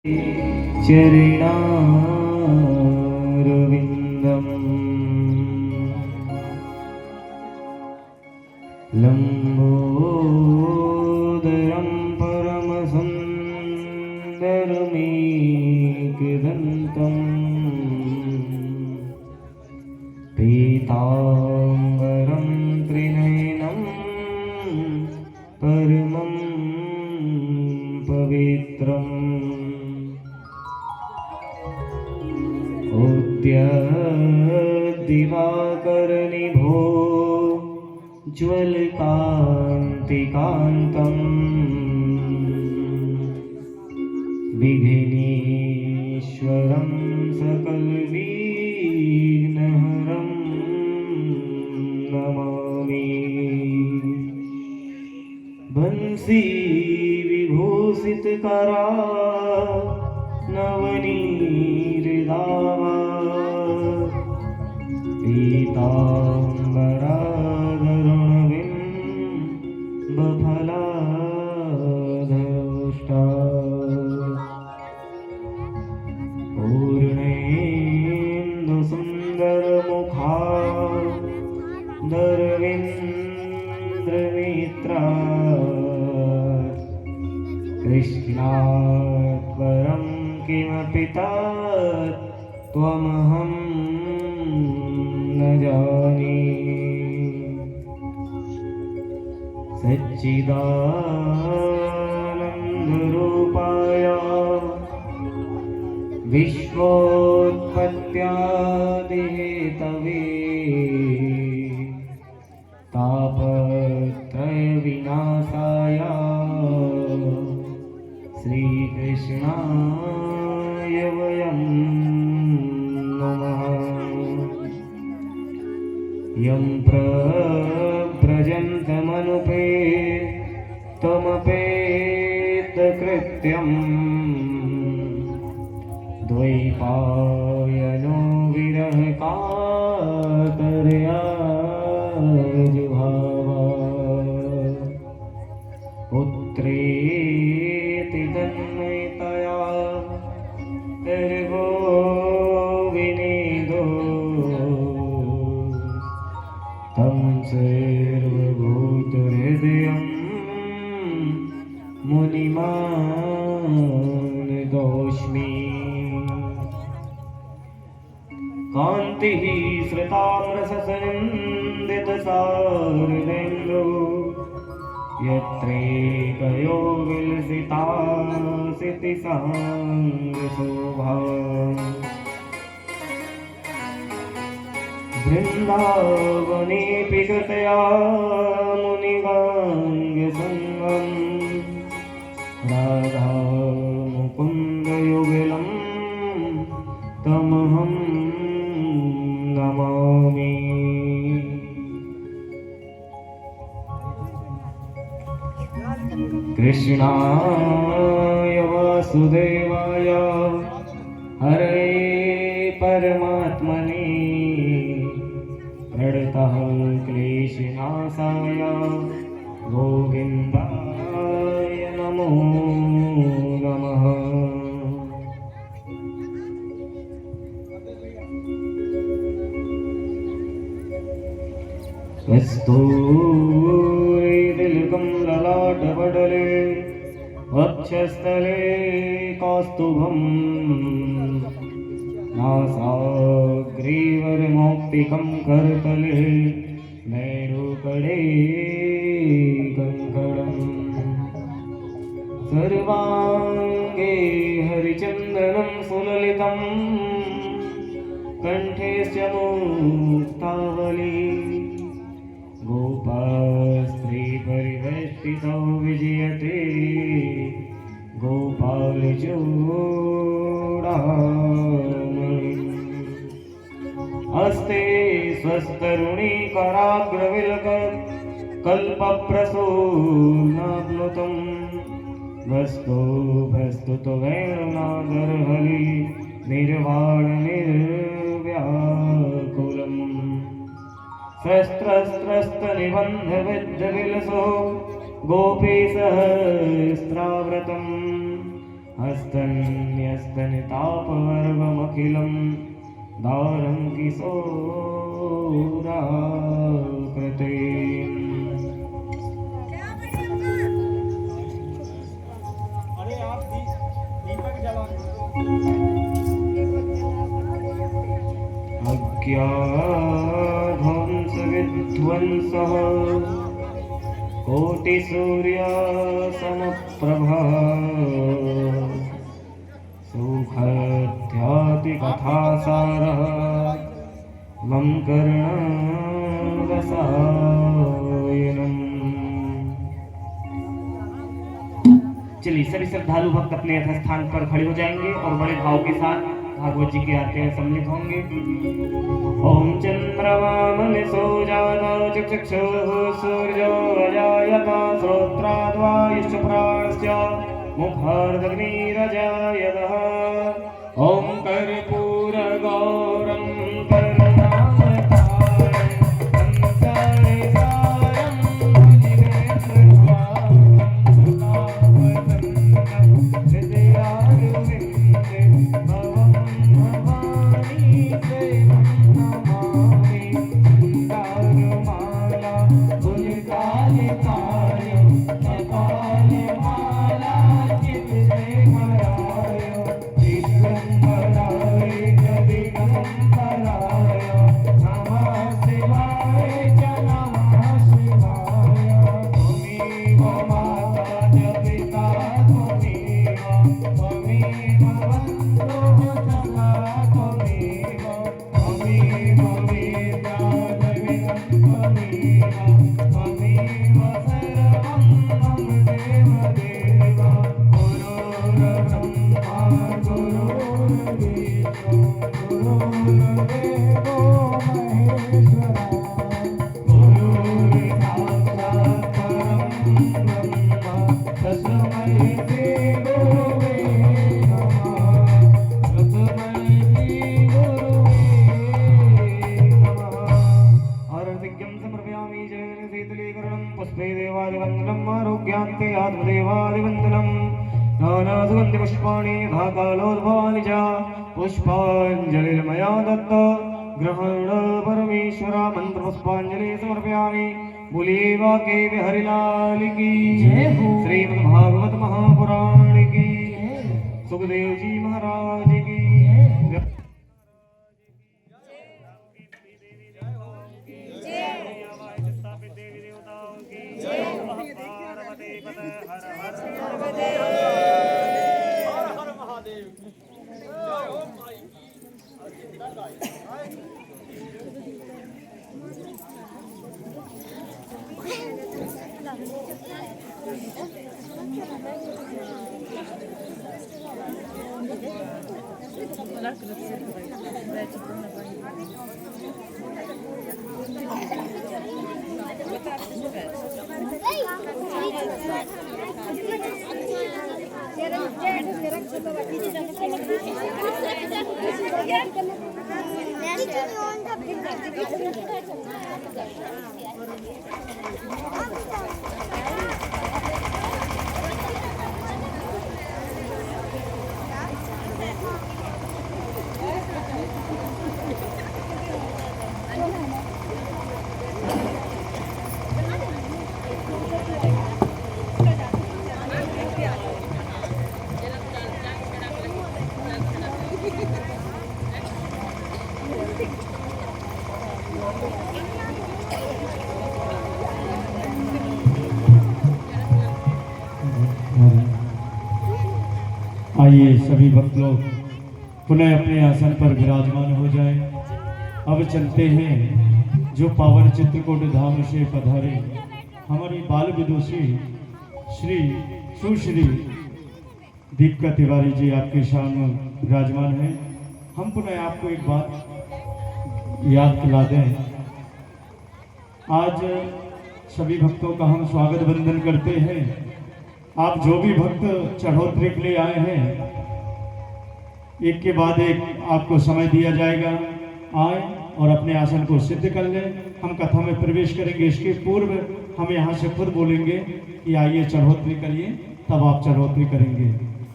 चरणारविन्दम् लम्बोदरं परमसुन्दरमेकदन्तं पीताम्बरं त्रिनयनं परमं पवित्रम् दिवाकरनिभो ज्वलकान्तिकान्तं विघ्नेश्वरं सकलविघ्नहरं नमामि। बंसी विभूषितकरा नवनीरदावा पीताम्बराधरुणबिम्बफलाधरोष्टा पूर्णेन्दुसुन्दरमुखा दरविन्द्रनेत्रा कृष्णात् परं किमपि त्वमहं न जाने। सच्चिदानन्दरूपाय विश्वोत्पत्त्यादिहेतवे तापत्रयविनाशाय श्रीकृष्णाय वयं नमः। यं प्रव्रजन्तमनुपेतमपेतकृत्यम् द्वैपायनो विरहकातरया जुहावा पुत्रेति तन्मयतया निर्गो विनीदो तं सर्वभूतहृदयं मुनिमानतोऽस्मि। कान्तिः श्रिताम्रससनिन्दितसारदेन्दु यत्रैकयो विलसितासिति साङ्गशोभा वृन्दावनेऽपि कृतया मुनिगाङ्गसङ्गम् राधा मुकुन्दयुगलं तमहं नमामि। कृष्णाय वासुदेवाय हरे परमात्मने प्रणतः क्लेशनाशाय गोविन्दाय नमो नमः। कस्तूरितिलकं ललाटपटले वक्षस्थले कौस्तुभं नासाग्रीवरमौक्तिकं करतले मेरुकडे कङ्कणम् सर्वाङ्गे हरिचन्दनं सुललितं कण्ठेश्च मुक्तावली गोपास्त्रीपरिवेष्टितो विजयते गोपालचूडामणि हस्ते स्वस्तरुणी कराग्रविलक कल्पप्रसूनाप्लुतं वस्तु प्रस्तुतो वेणुनादरहरि निर्वाण निर्व्याकुलम् शस्त्रस्त्रस्तनिबन्धविद्धविलसो गोपीसहस्राव्रतं हस्तन्यस्तनितापवर्गमखिलं दारं किशोराकृते। अज्ञाध्वंसविध्वंसः कोटिसूर्यासनप्रभा सुखध्यातिकथासारः मम कर्णरसायनम्। चलिए सभी श्रद्धालु भक्त अपने यथास्थान पर खड़े हो जाएंगे और बड़े भाव के साथ भागवत जी के आरती में सम्मिलित होंगे। ओम चंद्रमामनिशो जाता चक्षुः सूर्यो अजायता श्रोत्राद्वायुश्च प्राणश्च मुखार्दग्निरजायतः। ओम कर्पूरगौरं करुणावतारं संसारसारं भुजगेन्द्रद्वारं हृदयारविन्दे भवं भवानी सेवं नमामि। दारुमाला पुलिकाले कार्य कपाले माला चित्ते मरायो दिगंबराय दिगंबराय नमः शिवाय च नमः शिवाय। त्वमेव माता च पिता त्वमेव त्वमेव बन्धुः सखा त्वमेव त्वमेव वेदान्तविदं त्वमेव त्वमेव सर्वं मम देवदेव। गुरुर्ब्रह्मा गुरुर्विष्णु गुरुर्देवो महेश्वरा गुरुर्साक्षात् परं ब्रह्म तस्मै श्री गुरुवे नमः। तस्मै श्री गुरुवे नमः। आरतिज्ञं समर्पयामि जलेन शीतलीकरणं पुष्पे देवादिवन्दनम् आरोग्यान्ते आत्मदेवादिवन्दनम्। नानासुगन्धिपुष्पाणि यथा कालोद्भवानि च पुष्पाञ्जलिर्मया दत्त ग्रहण परमेश्वर। मन्त्रपुष्पाञ्जलि समर्पयामि। बोलिए वाके हरिलाल की श्रीमद्भागवत महापुराण की सुखदेव जी महाराज की आइए सभी भक्त लोग पुनः अपने आसन पर विराजमान हो जाएं। अब चलते हैं जो पावन चित्रकूट धाम से पधारे हमारी बाल विदुषी श्री सुश्री दीपिका तिवारी जी आपके सामने विराजमान है। हम पुनः आपको एक बात याद दिला दें। आज सभी भक्तों का हम स्वागत वंदन करते हैं। आप जो भी भक्त चढ़ोतरी के लिए आए हैं, एक के बाद एक आपको समय दिया जाएगा। आए और अपने आसन को सिद्ध कर लें। हम कथा में प्रवेश करेंगे, इसके पूर्व हम यहाँ से खुद बोलेंगे कि आइए चढ़ोतरी करिए, तब आप चढ़ोतरी करेंगे।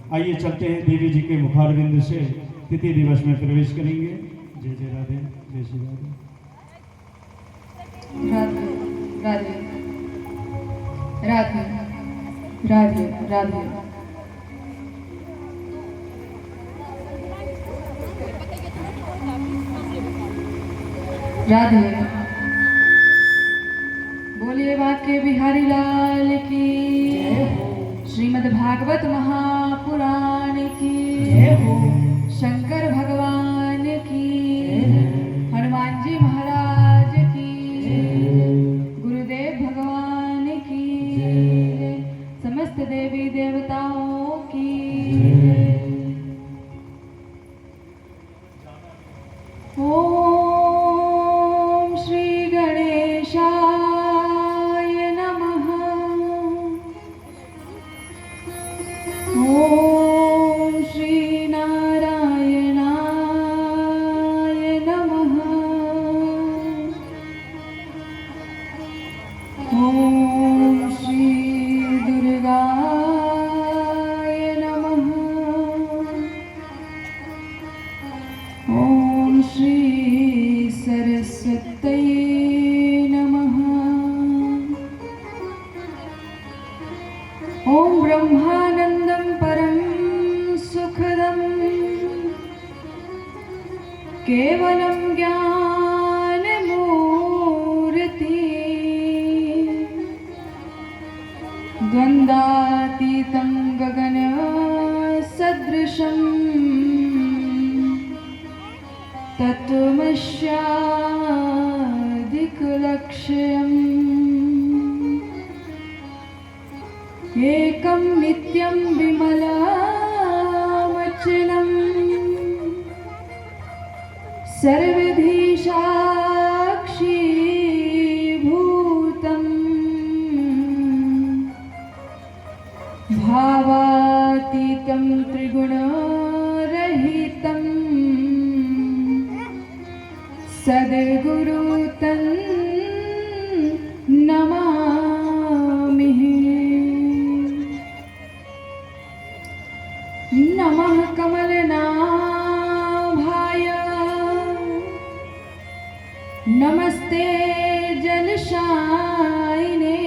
आइए चलते हैं देवी जी के मुखारविंद से तिथि दिवस में प्रवेश करेंगे। जय जय राधे, जय श्री राधे। राधे राधे राधे राधे राधे। राधे बोलिए वाक्य बिहारी लाल की जय हो। श्रीमद् भागवत महापुराण की जय हो। शंकर भगवान की हनुमान जी महाराज की गुरुदेव भगवान की समस्त देवी देवताओं की। ओम श्री गणेशाय नमः। ओम श्री नारायणाय नमः। ओम श्री दुर्गाय नमः। ओम श्री सरस्वत्यै नमः। ओम ब्रह्मानंदं परं सुखदं केवलं ज्ञानमूर्ति द्वन्द्वातीतं गगन सदृशं तत्त्वमस्यादिकलक्ष्यम् एकं नित्यं विमलमचलं सर्वधी साक्षीभूतं भावातीतं त्रिगुणरहितं सद्गुरु तं नमामि। नमः कमलनाभाय नमस्ते जलशायिने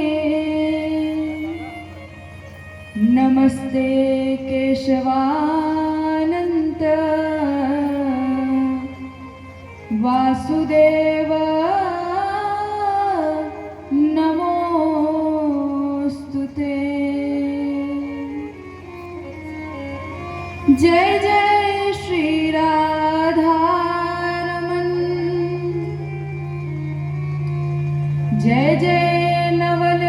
नमस्ते केशवानन्त वासुदेव नमोस्तुते। जय जय श्री राधारमण। जय जय नवल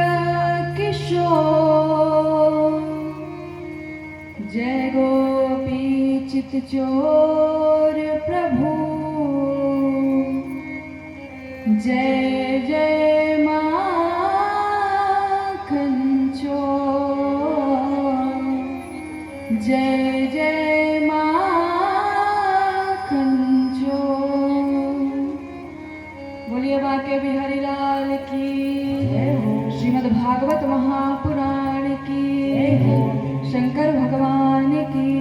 किशोर। जय गोपी चितचोर प्रभु। जय जय माखन चोर। जय जय माखन चोर। बोलिए बाके बिहारी लाल की जय हो। श्रीमद् भागवत महापुराण की जय हो। शंकर भगवान की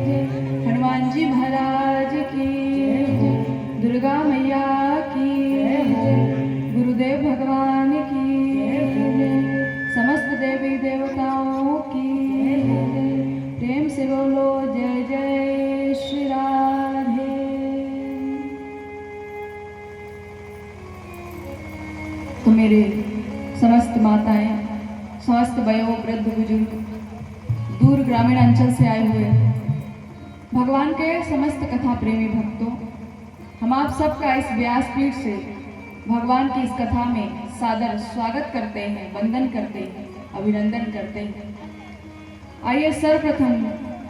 जय। हनुमान जी महाराज की जय। दुर्गा मैया की जय। गुरुदेव भगवान की जय। समस्त देवी देवताओं की जय। प्रेम से बोलो जय जय श्री राधे। तो मेरे समस्त माताएं, समस्त वयो वृद्ध बुजुर्ग, दूर ग्रामीण अंचल से आए हुए भगवान के समस्त कथा प्रेमी भक्तों, हम आप सबका इस व्यासपीठ से भगवान की इस कथा में सादर स्वागत करते हैं, वंदन करते हैं, अभिनंदन करते हैं। आइए सर्वप्रथम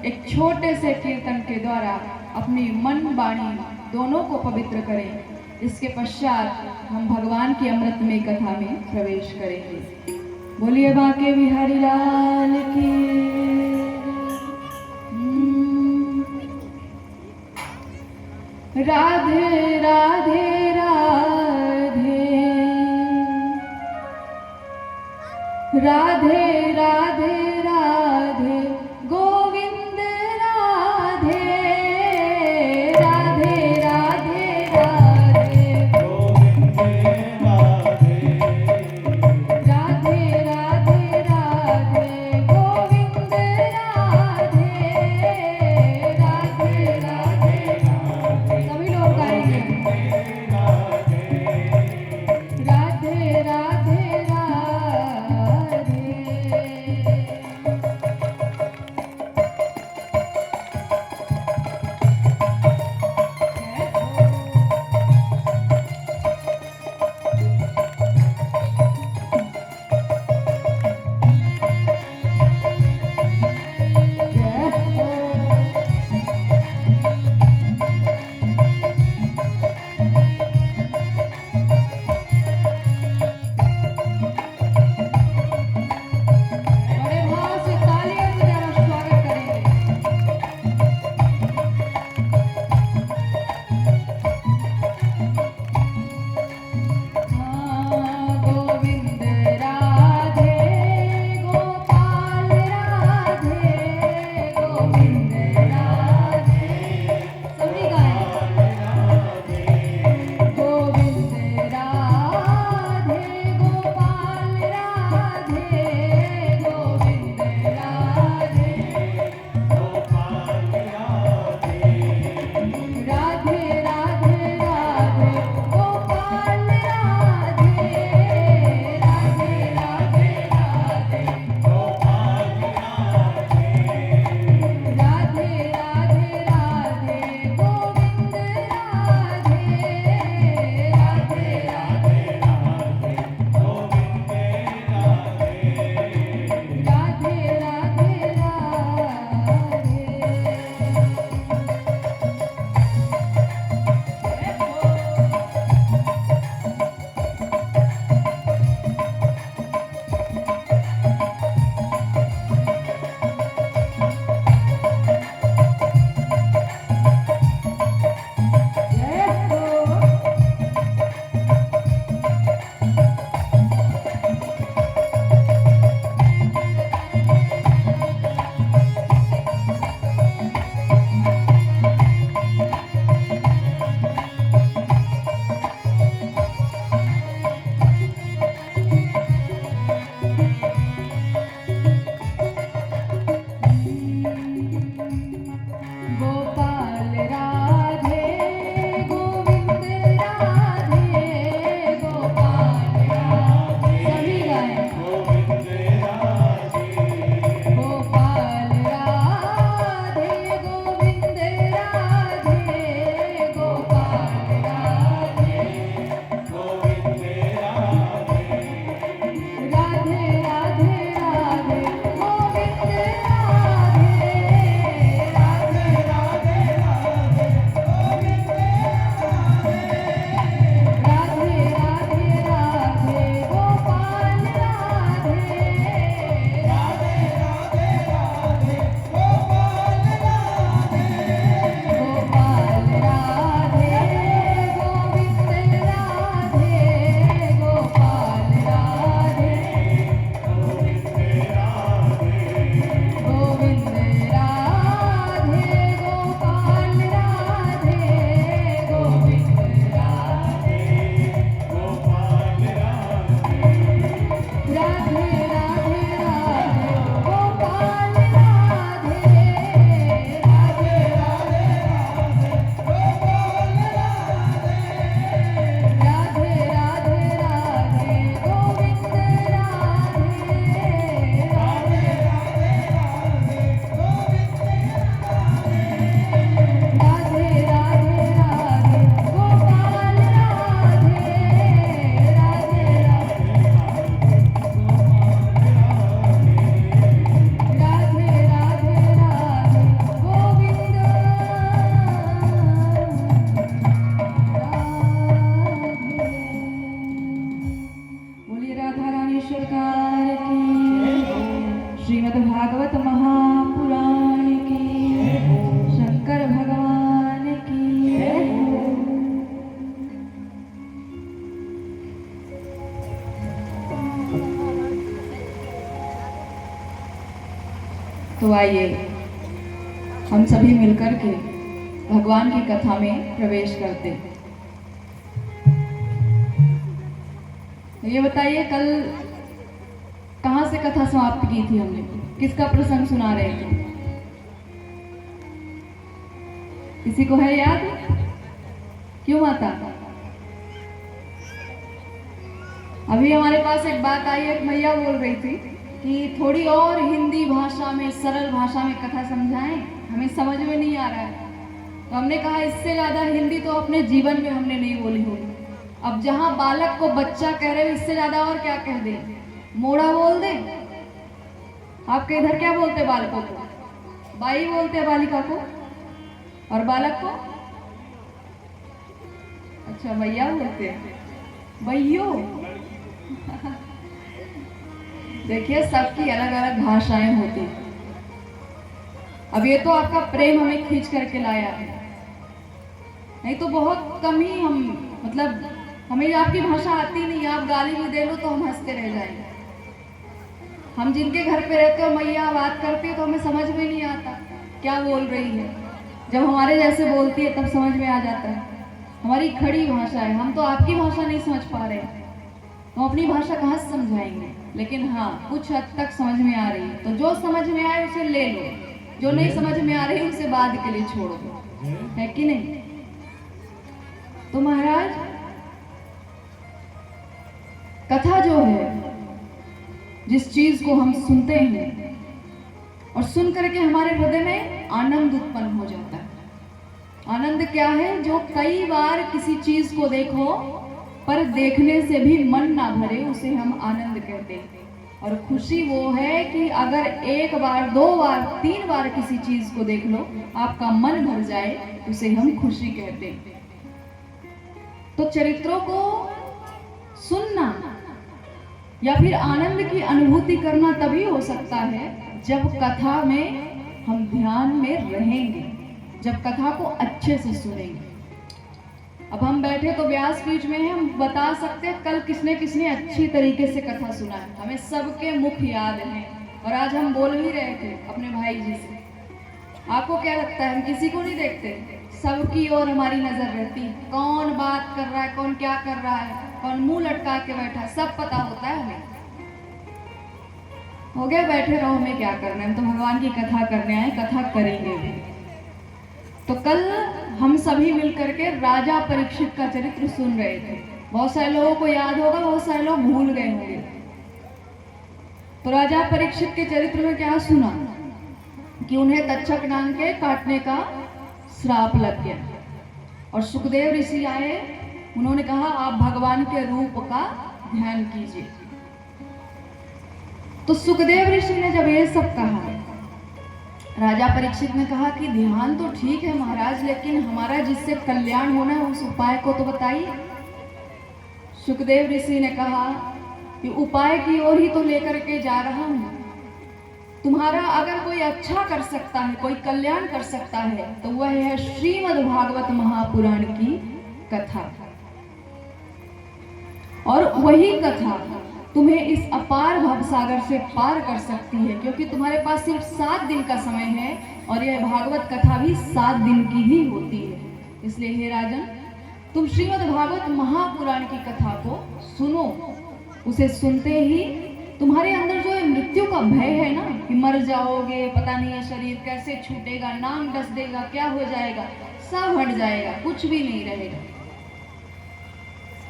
एक छोटे से कीर्तन के द्वारा अपनी मन वाणी दोनों को पवित्र करें। इसके पश्चात हम भगवान की अमृतमय कथा में प्रवेश करेंगे। बोलिए बाके बिहारी लाल की। राधे राधे राधे राधे राधे राधे गोविंद गोपाल राधे गोविंद राधे गोपाल राधे सभी गाएं गोपाल राधे गोविंद राधे गोपाल राधे राधे राधे राधे गोविंद राधे राधे राधे राधे गोपाल राधे गोपाल राधे गोविंद राधे गोपाल राधे गोविंद राधे गोपाल राधे गोविंद राधे राधे राधे राधे गोपाल राधे राधे राधे राधे राधे गोविंद राधे राधे राधे गोपाल राधे राधे राधे राधे राधे गोविंद बोलिए राधा रानी सरकार की श्रीमद् भागवत महापुराण की शंकर भगवान की तो आइए हम सभी मिलकर के भगवान की कथा में प्रवेश करते हैं। ये बताइए कल कहाँ से कथा समाप्त की थी हमने, किसका प्रसंग सुना रहे थे? किसी को है याद? क्यों माता? अभी हमारे पास एक बात आई, एक मैया बोल रही थी कि थोड़ी और हिंदी भाषा में, सरल भाषा में कथा समझाएं, हमें समझ में नहीं आ रहा है। तो हमने कहा इससे ज्यादा हिंदी तो अपने जीवन में हमने नहीं बोली होगी। अब जहां बालक को बच्चा कह रहे हो, इससे ज्यादा और क्या कह दे? मोड़ा बोल दे? आपके इधर क्या बोलते बालकों को? बाई बोलते हैं बालिका को, और बालक को अच्छा भैया बोलते हैं, भैयो। देखिए सबकी अलग अलग भाषाएं होती हैं। अब ये तो आपका प्रेम हमें खींच करके लाया है, नहीं तो बहुत कम ही हम, मतलब हमें आपकी भाषा आती नहीं, आप गाली भी दे लो तो हम हंसते रह जाएंगे। हम जिनके घर पे रहते हो मैया बात करती है तो हमें समझ में नहीं आता क्या बोल रही है। जब हमारे जैसे बोलती है तब समझ में आ जाता है। हमारी खड़ी भाषा है, हम तो आपकी भाषा नहीं समझ पा रहे, हम अपनी भाषा कहाँ से समझाएंगे। लेकिन हाँ कुछ हद तक समझ में आ रही है, तो जो समझ में आए उसे ले लो, जो नहीं समझ में आ रही है उसे बाद के लिए छोड़ दो, है कि नहीं? तो महाराज कथा जो है, जिस चीज को हम सुनते हैं और सुन करके हमारे हृदय में आनंद उत्पन्न हो जाता है। आनंद क्या है? जो कई बार किसी चीज को देखो पर देखने से भी मन ना भरे, उसे हम आनंद कहते हैं। और खुशी वो है कि अगर एक बार, दो बार, तीन बार किसी चीज को देख लो, आपका मन भर जाए, उसे हम खुशी कहते हैं। तो चरित्रों को सुनना या फिर आनंद की अनुभूति करना तभी हो सकता है जब कथा में हम ध्यान में रहेंगे, जब कथा को अच्छे से सुनेंगे। अब हम बैठे तो व्यासपीठ में हैं, हम बता सकते हैं कल किसने किसने अच्छी तरीके से कथा सुना है, हमें सबके मुख याद हैं। और आज हम बोल भी रहे थे अपने भाई जी से। आपको क्या लगता है हम किसी को नहीं देखते? सबकी ओर हमारी नजर रहती है, कौन बात कर रहा है, कौन क्या कर रहा है, कौन मुंह लटका के बैठा है, सब पता होता है हमें। हो गया बैठे रहो, हमें क्या करना है, हम तो भगवान की कथा करने आए, कथा करेंगे भी। तो कल हम सभी मिलकर के राजा परीक्षित का चरित्र सुन रहे थे। बहुत सारे लोगों को याद होगा, बहुत सारे लोग भूल गए होंगे। तो राजा परीक्षित के चरित्र में क्या सुना कि उन्हें तक्षक नाग के काटने का श्राप लग गया और सुखदेव ऋषि आए। उन्होंने कहा आप भगवान के रूप का ध्यान कीजिए। तो सुखदेव ऋषि ने जब ये सब कहा, राजा परीक्षित ने कहा कि ध्यान तो ठीक है महाराज, लेकिन हमारा जिससे कल्याण होना है उस उपाय को तो बताइए। सुखदेव ऋषि ने कहा कि उपाय की ओर ही तो लेकर के जा रहा हूं। तुम्हारा अगर कोई अच्छा कर सकता है, कोई कल्याण कर सकता है, तो वह है श्रीमद् भागवत महापुराण की कथा। और वही कथा तुम्हें इस अपार भवसागर से पार कर सकती है, क्योंकि तुम्हारे पास सिर्फ 7 दिन का समय है और यह भागवत कथा भी 7 दिन की ही होती है। इसलिए हे राजन, तुम श्रीमद् भागवत महापुराण की कथा को सुनो। उसे सुनते ही तुम्हारे अंदर जो मृत्यु का भय है ना, कि मर जाओगे, पता नहीं है शरीर कैसे छूटेगा, नाम डस देगा, क्या हो जाएगा, सब हट जाएगा, कुछ भी नहीं रहेगा।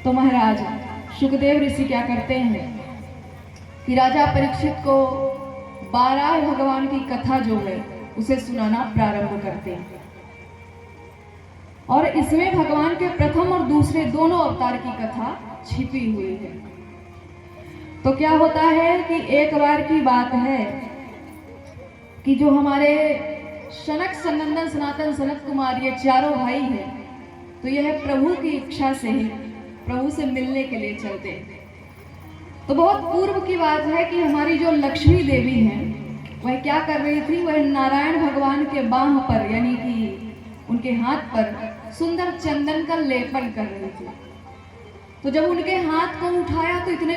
तो महाराज सुखदेव ऋषि क्या करते हैं कि राजा परीक्षित को 12 भगवान की कथा जो है उसे सुनाना प्रारंभ करते हैं। और इसमें भगवान के प्रथम और दूसरे दोनों अवतार की कथा छिपी हुई है। तो क्या होता है कि एक बार की बात है कि जो हमारे सनक सनंदन सनातन सनत कुमार, ये चारों भाई हैं, तो यह प्रभु की इच्छा से ही प्रभु से मिलने के लिए चलते हैं। तो बहुत पूर्व की बात है कि हमारी जो लक्ष्मी देवी हैं वह क्या कर रही थी, वह नारायण भगवान के बाह पर यानी कि उनके हाथ पर सुंदर चंदन का लेपन कर रही थी। तो जब उनके हाथ को उठाया तो इतने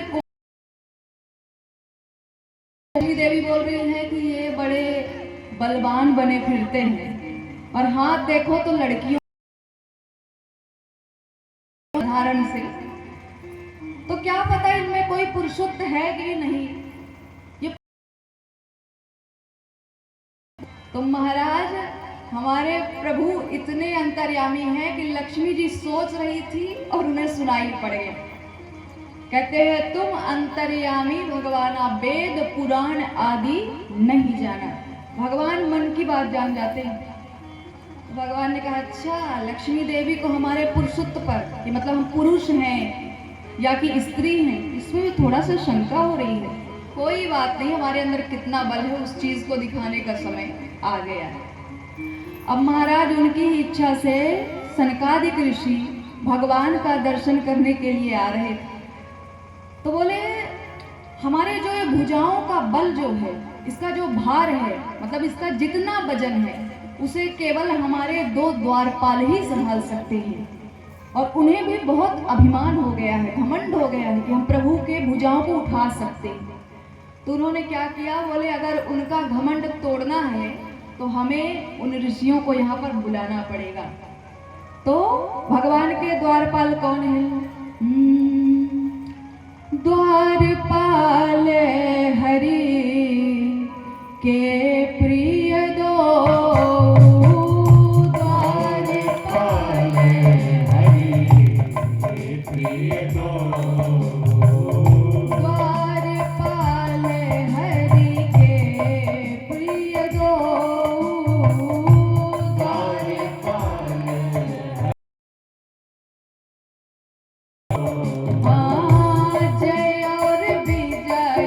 लक्ष्मी देवी बोल रही है कि ये बड़े बलवान बने फिरते हैं, और हाथ देखो तो लड़कियों धारण से, तो क्या पता इनमें कोई पुरुषत्व है कि नहीं। ये तो महाराज हमारे प्रभु इतने अंतर्यामी हैं कि लक्ष्मी जी सोच रही थी और उन्हें सुनाई पड़ गया। कहते हैं तुम अंतर्यामी भगवाना, वेद पुराण आदि नहीं जाना। भगवान मन की बात जान जाते हैं। भगवान ने कहा अच्छा, लक्ष्मी देवी को हमारे पुरुषत्व पर, कि मतलब हम पुरुष हैं या कि स्त्री हैं, इसमें भी थोड़ा सा शंका हो रही है। कोई बात नहीं, हमारे अंदर कितना बल है उस चीज को दिखाने का समय आ गया है। अब महाराज उनकी इच्छा से सनकादिक ऋषि भगवान का दर्शन करने के लिए आ रहे थे। तो बोले हमारे जो ये भुजाओं का बल जो है, इसका जो भार है, मतलब इसका जितना वजन है, उसे केवल हमारे 2 द्वारपाल ही संभाल सकते हैं। और उन्हें भी बहुत अभिमान हो गया है, घमंड हो गया है कि हम प्रभु के भुजाओं को उठा सकते हैं। तो उन्होंने क्या किया, बोले अगर उनका घमंड तोड़ना है तो हमें उन ऋषियों को यहाँ पर बुलाना पड़ेगा। तो भगवान के द्वारपाल कौन है? द्वारपाल हरि के प्रिय दो, द्वारपाल हरि के प्रिय दो, द्वारपाल हरि के प्रिय दो, द्वारपाल जय और विजय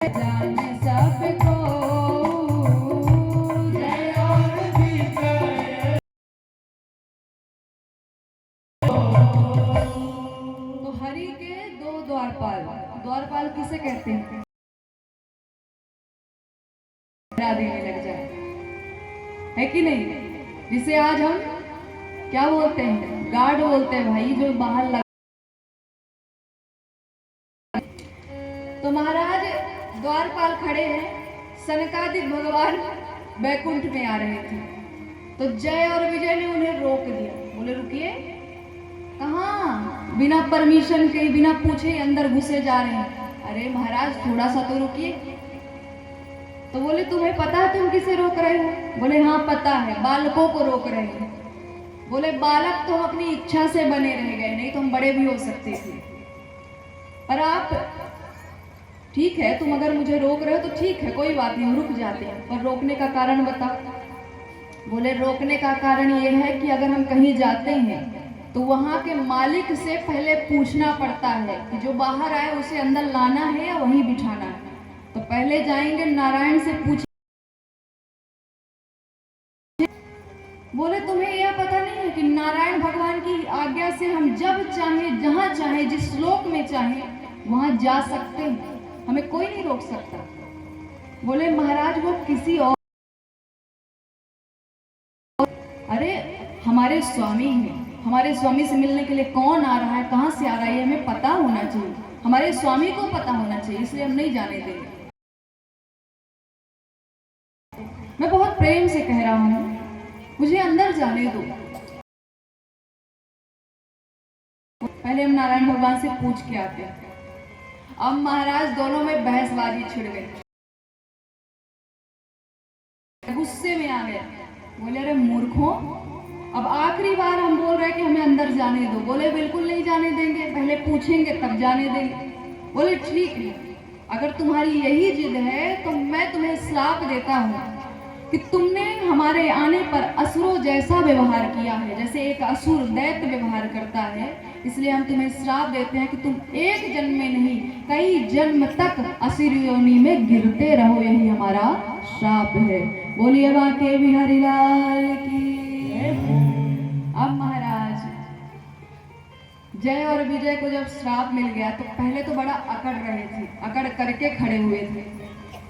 जाने सबको जय और विजय। तो हरि के दो द्वारपाल, द्वारपाल किसे कहते हैं? देने लग जाए, है कि नहीं? जिसे आज हम क्या बोलते हैं? गार्ड बोलते हैं भाई, जो बाहर लग। तो महाराज द्वारपाल खड़े हैं, सनकादिक भगवान बैकुंठ में आ रहे थे, तो जय और विजय ने उन्हें रोक दिया। बोले रुकिए, कहाँ? बिना परमिशन के, बिना पूछे अंदर घुसे जा रहे हैं। अरे महाराज थोड़ा सा तो रुकिए। तो बोले तुम्हें पता है तुम किसे रोक रहे हो? बोले हाँ पता है, बालकों को रोक रहे हैं। बोले बालक तो अपनी इच्छा से बने रह गए, नहीं तो हम बड़े भी हो सकते थे। पर आप, ठीक है तुम अगर मुझे रोक रहे हो तो ठीक है, कोई बात नहीं, रुक जाते हैं, पर रोकने का कारण बताओ। बोले रोकने का कारण ये है कि अगर हम कहीं जाते हैं तो वहां के मालिक से पहले पूछना पड़ता है कि जो बाहर आए उसे अंदर लाना है या वहीं बिठाना है। तो पहले जाएंगे नारायण से पूछ। बोले तुम्हें यह पता नहीं है कि नारायण भगवान की आज्ञा से हम जब चाहे, जहां चाहे, जिस श्लोक में चाहे वहां जा सकते हैं, हमें कोई नहीं रोक सकता। बोले महाराज वो किसी और, अरे हमारे स्वामी हैं, हमारे स्वामी से मिलने के लिए कौन आ रहा है, कहां से आ रहा है, ये हमें पता होना चाहिए, हमारे स्वामी को पता होना चाहिए, इसलिए हम नहीं जाने देंगे। मैं बहुत प्रेम से कह रहा हूं, मुझे अंदर जाने दो। पहले हम नारायण भगवान से पूछ के आते हैं। अब महाराज दोनों में बहसबाजी छिड़ गई, गुस्से में आ गए। बोले अरे मूर्खों, अब आखिरी बार हम बोल रहे हैं कि हमें अंदर जाने दो। बोले बिल्कुल नहीं जाने देंगे, पहले पूछेंगे तब जाने देंगे। बोले ठीक है, अगर तुम्हारी यही जिद है तो मैं तुम्हें श्राप देता हूँ कि तुमने हमारे आने पर असुरों जैसा व्यवहार किया है, जैसे एक असुर दैत्य व्यवहार करता है, इसलिए हम तुम्हें श्राप देते हैं कि तुम एक जन्म में नहीं कई जन्म तक असुर योनि में गिरते रहो, यही हमारा श्राप है। बोलिए बांके बिहारी लाल की। अब महाराज जय और विजय को जब श्राप मिल गया तो पहले तो बड़ा अकड़ रहे थे, अकड़ करके खड़े हुए थे।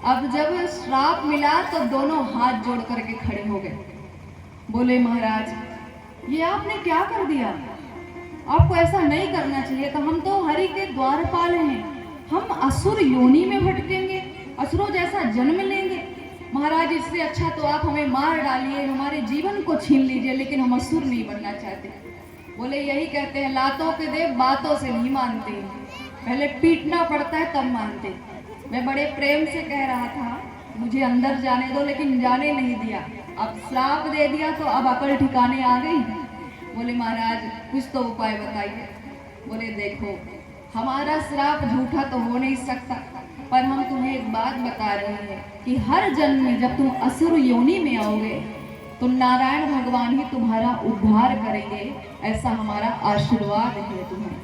अब जब श्राप मिला तो दोनों हाथ जोड़ करके खड़े हो गए। बोले महाराज ये आपने क्या कर दिया, आपको ऐसा नहीं करना चाहिए था, हम तो हरि के द्वारपाल हैं, हम असुर योनि में भटकेंगे, असुरों जैसा जन्म लेंगे। महाराज इससे अच्छा तो आप हमें मार डालिए, हमारे जीवन को छीन लीजिए, लेकिन हम असुर नहीं बनना चाहते। बोले यही कहते हैं लातों के देव बातों से नहीं मानते, पहले पीटना पड़ता है तब मानते। मैं बड़े प्रेम से कह रहा था मुझे अंदर जाने दो, लेकिन जाने नहीं दिया। अब श्राप दे दिया तो अब अकल ठिकाने आ गई। बोले महाराज कुछ तो उपाय बताइए। बोले देखो हमारा श्राप झूठा तो हो नहीं सकता, पर हम तुम्हें एक बात बता रहे हैं कि हर जन्म में जब तुम असुर योनि में आओगे तो नारायण भगवान ही तुम्हारा उद्धार करेंगे, ऐसा हमारा आशीर्वाद है तुम्हें।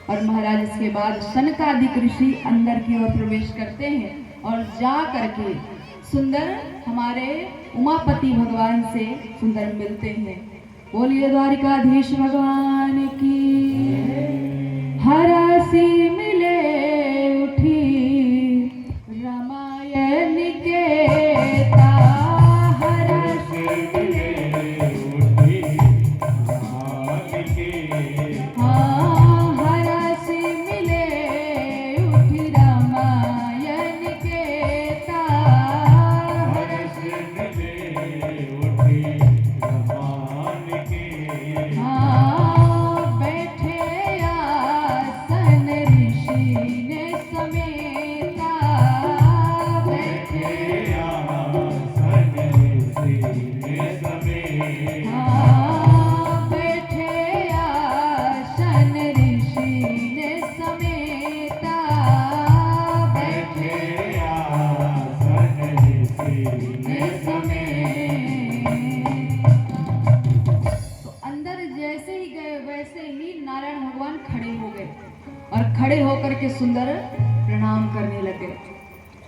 और महाराज इसके बाद सनकादिक ऋषि अंदर की ओर प्रवेश करते हैं और जा करके सुंदर हमारे उमापति भगवान से सुंदर मिलते हैं। बोलिए द्वारिकाधीश भगवान की। हरासी मिले उठी रामायण के ता, हरासी मिले उठी रामायण के, हाँ हरासी मिले उठी रामायण के ता, हरासी मिले उठी रामायण के, हाँ बैठे आसन ऋषि ने समेता, बैठे आसन ऋषि ने समेता, हाँ बैठे आसन ऋषि ने समेता, बैठे आसन ऋषि ने समेता। तो अंदर जैसे ही गए वैसे ही नारायण भगवान खड़े हो गए और खड़े होकर के सुंदर प्रणाम करने लगे।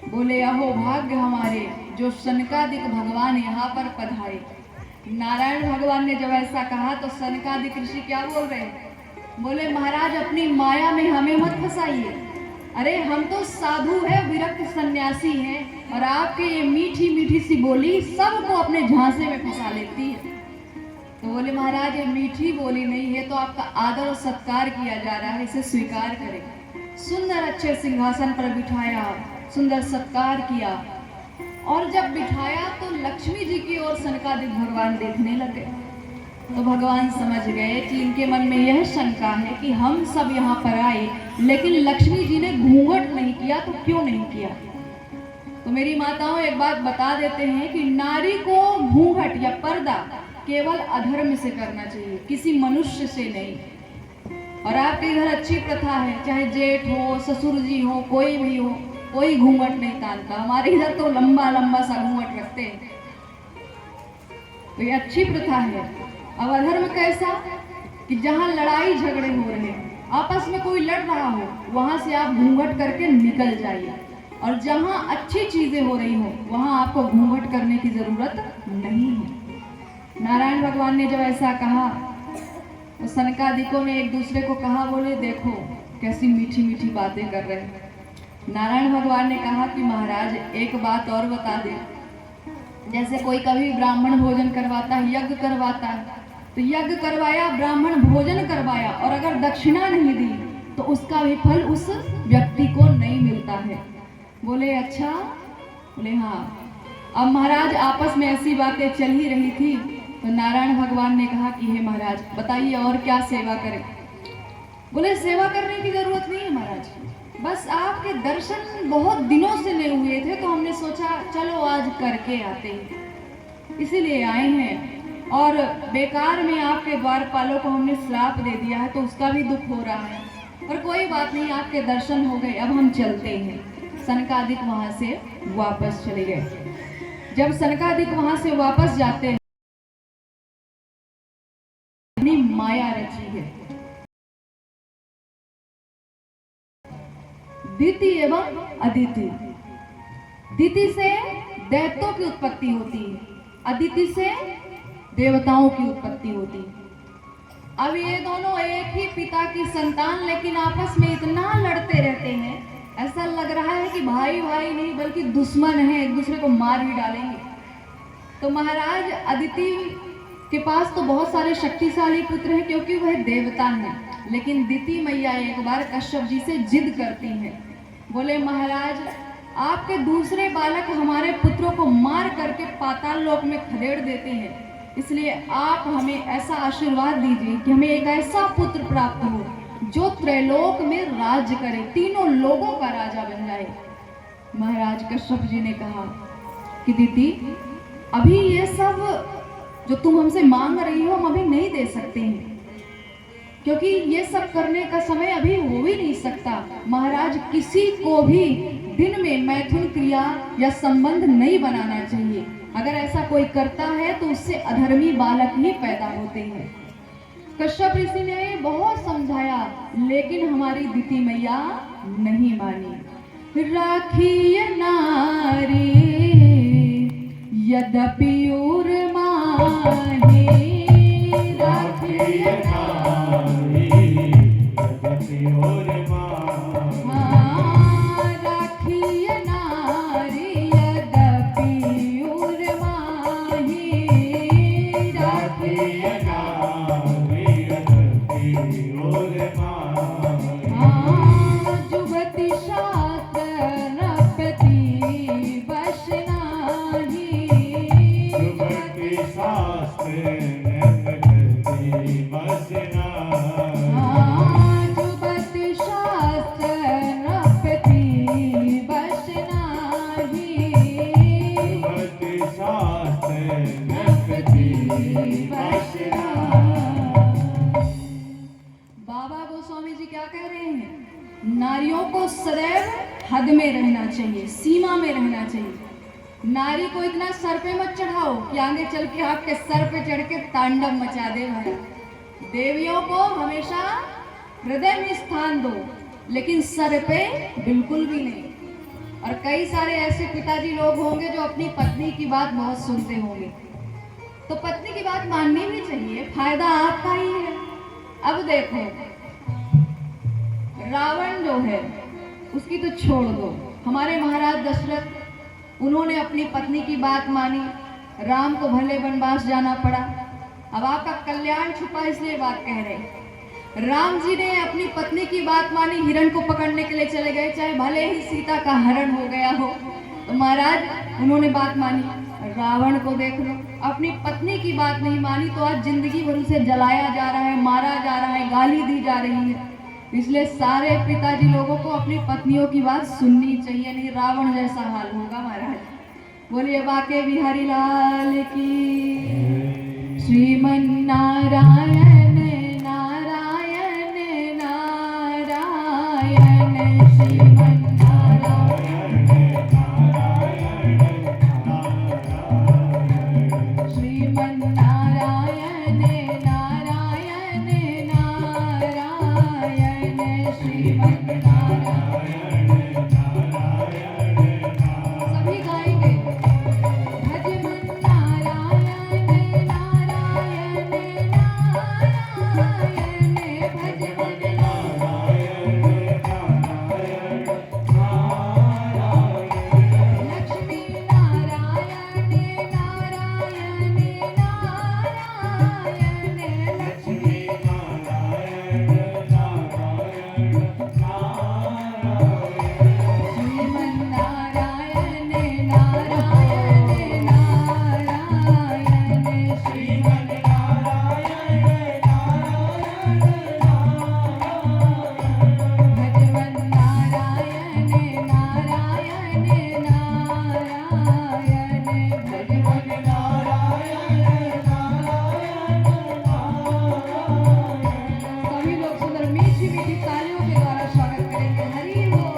बोले अहो भाग्य हमारे जो सनकादिक भगवान यहाँ पर पधारे। नारायण भगवान ने जब ऐसा कहा तो सनकादिक ऋषि क्या बोल रहे हैं? बोले महाराज अपनी माया में हमें मत फंसाइए। अरे हम तो साधु है, विरक्त सन्यासी हैं, और आपके ये मीठी मीठी सी बोली सबको अपने झांसे में फंसा लेती है। तो बोले महाराज ये मीठी बोली नहीं है, तो आपका आदर और सत्कार किया जा रहा है, इसे स्वीकार करें। सुंदर अच्छे सिंहासन पर बिठाया, सुंदर सत्कार किया, और जब बिठाया तो लक्ष्मी जी की ओर सनकादिक भगवान देखने लगे। तो भगवान समझ गए कि इनके मन में यह शंका है कि हम सब यहाँ पर आए, लेकिन लक्ष्मी जी ने घूंघट नहीं किया, तो क्यों नहीं किया? तो मेरी माताओं एक बात बता देते हैं कि नारी को घूंघट या पर्दा केवल अधर्म से करना चाहिए, किसी मनुष्य से नहीं। और आपके इधर अच्छी प्रथा है, चाहे जेठ हो, ससुर जी हो, कोई भी हो, कोई घूंघट नहीं तानता। हमारे इधर तो लंबा लंबा सा घूंघट रखते हैं, तो ये अच्छी प्रथा है। अब अधर्म कैसा कि जहाँ लड़ाई झगड़े हो रहे हैं, आपस में कोई लड़ रहा हो, वहां से आप घूंघट करके निकल जाइए, और जहाँ अच्छी चीजें हो रही हो वहां आपको घूंघट करने की जरूरत नहीं है। नारायण भगवान ने जब ऐसा कहा तो सनकादिकों ने एक दूसरे को कहा, बोले देखो कैसी मीठी मीठी बातें कर रहे हैं। नारायण भगवान ने कहा कि महाराज एक बात और बता दे, जैसे कोई कभी ब्राह्मण भोजन करवाता है, यज्ञ करवाता है, तो यज्ञ करवाया, ब्राह्मण भोजन करवाया, और अगर दक्षिणा नहीं दी तो उसका भी फल उस व्यक्ति को नहीं मिलता है। बोले अच्छा? बोले हाँ। अब महाराज आपस में ऐसी बातें चल ही रही थी, तो नारायण भगवान ने कहा कि हे महाराज बताइए और क्या सेवा करें? बोले सेवा करने की जरूरत नहीं है महाराज, बस आपके दर्शन बहुत दिनों से नहीं हुए थे, तो हमने सोचा चलो आज करके आते हैं, इसीलिए आए हैं। और बेकार में आपके द्वारपालों को हमने श्राप दे दिया है, तो उसका भी दुख हो रहा है, पर कोई बात नहीं, आपके दर्शन हो गए, अब हम चलते हैं। सनकादिक वहां से वापस चले गए। जब सनकादिक वहां से वापस जाते हैं, अपनी माया रची है। दिति एवं अदिति, दिति से दैत्यों की उत्पत्ति होती है, अदिति से देवताओं की उत्पत्ति होती है। अब ये दोनों एक ही पिता की संतान, लेकिन आपस में इतना लड़ते रहते हैं, ऐसा लग रहा है कि भाई भाई नहीं बल्कि दुश्मन है, एक दूसरे को मार ही डालेंगे। तो महाराज अदिति के पास तो बहुत सारे शक्तिशाली पुत्र हैं, क्योंकि वह देवता हैं, लेकिन दिति मैया एक बार कश्यप जी से जिद करती हैं। बोले महाराज आपके दूसरे बालक हमारे पुत्रों को मार करके पाताल लोक में खदेड़ देते हैं, इसलिए आप हमें ऐसा आशीर्वाद दीजिए कि हमें एक ऐसा पुत्र प्राप्त हो जो त्रैलोक में राज्य करे, तीनों लोगों का राजा बन जाए। महाराज कश्यप जी ने कहा कि दीदी अभी ये सब जो तुम हमसे मांग रही हो हम अभी नहीं दे सकते हैं, क्योंकि ये सब करने का समय अभी हो ही नहीं सकता। महाराज किसी को भी दिन में मैथुन क्रिया या संबंध नहीं बनाना चाहिए, अगर ऐसा कोई करता है तो उससे अधर्मी बालक ही पैदा होते हैं। कश्यप ऋषि ने बहुत समझाया, लेकिन हमारी दिति मैया नहीं मानी। राखी नारी यद्यपि उर्माही, राखी नारी यद्यपि उर्माही, हाँ राखी नारी यद्यपि उर्माही, राखी नारी यद्यपि उर्माही, हाँ जुगति शास्त्र नपति वश नाही, जुगति शास्त्र नपति वश नाही, हाँ जुगति शास्त्र नपति वश नाही, जुगति शास्त्र नपति वश नाही। बाबा गोस्वामी जी क्या कह रहे हैं? नारियों को सदैव हद में रहना चाहिए, सीमा में रहना चाहिए। नारी को इतना सर पे मत चढ़ाओ कि आगे चल के आपके सर पे चढ़ के तांडव मचा दे। देवियों को हमेशा हृदय में स्थान दो, लेकिन सर पे बिल्कुल भी नहीं। और कई सारे ऐसे पिताजी लोग होंगे जो अपनी पत्नी की बात बहुत सुनते होंगे। तो पत्नी की बात माननी भी चाहिए, फायदा आपका ही है। अब देखो, रावण जो है उसकी तो छोड़ दो, हमारे महाराज दशरथ उन्होंने अपनी पत्नी की बात मानी, राम को भले वनवास जाना पड़ा। अब आपका कल्याण छुपा इसलिए बात कह रहे हैं। राम जी ने अपनी पत्नी की बात मानी, हिरण को पकड़ने के लिए चले गए, चाहे भले ही सीता का हरण हो गया हो, तो महाराज उन्होंने बात मानी। रावण को देख लो, अपनी पत्नी की बात नहीं मानी तो आज जिंदगी भर उसे जलाया जा रहा है, मारा जा रहा है, गाली दी जा रही है। इसलिए सारे पिताजी लोगों को अपनी पत्नियों की बात सुननी चाहिए, नहीं रावण जैसा हाल होगा महाराज। बोलिए बाके बिहारी लाल की। श्रीमन नारायण नारायण नारायण, श्रीमन नारायण श्रीमन नारायण नारायण नारायण, श्रीमन नारायण। सभी गाएंगे। भजमन नारायण नारायण नारायण, भजमन लक्ष्मी नारायण नारायण नारायण, लक्ष्मी श्रीमन नारायण नारायण नारायण, श्रीमन भजमन नारायण नारायण नारायण, भजमन सभी लोग सुंदर मीठी मीठी तालियों के द्वारा स्वागत करेंगे। हरि बोल।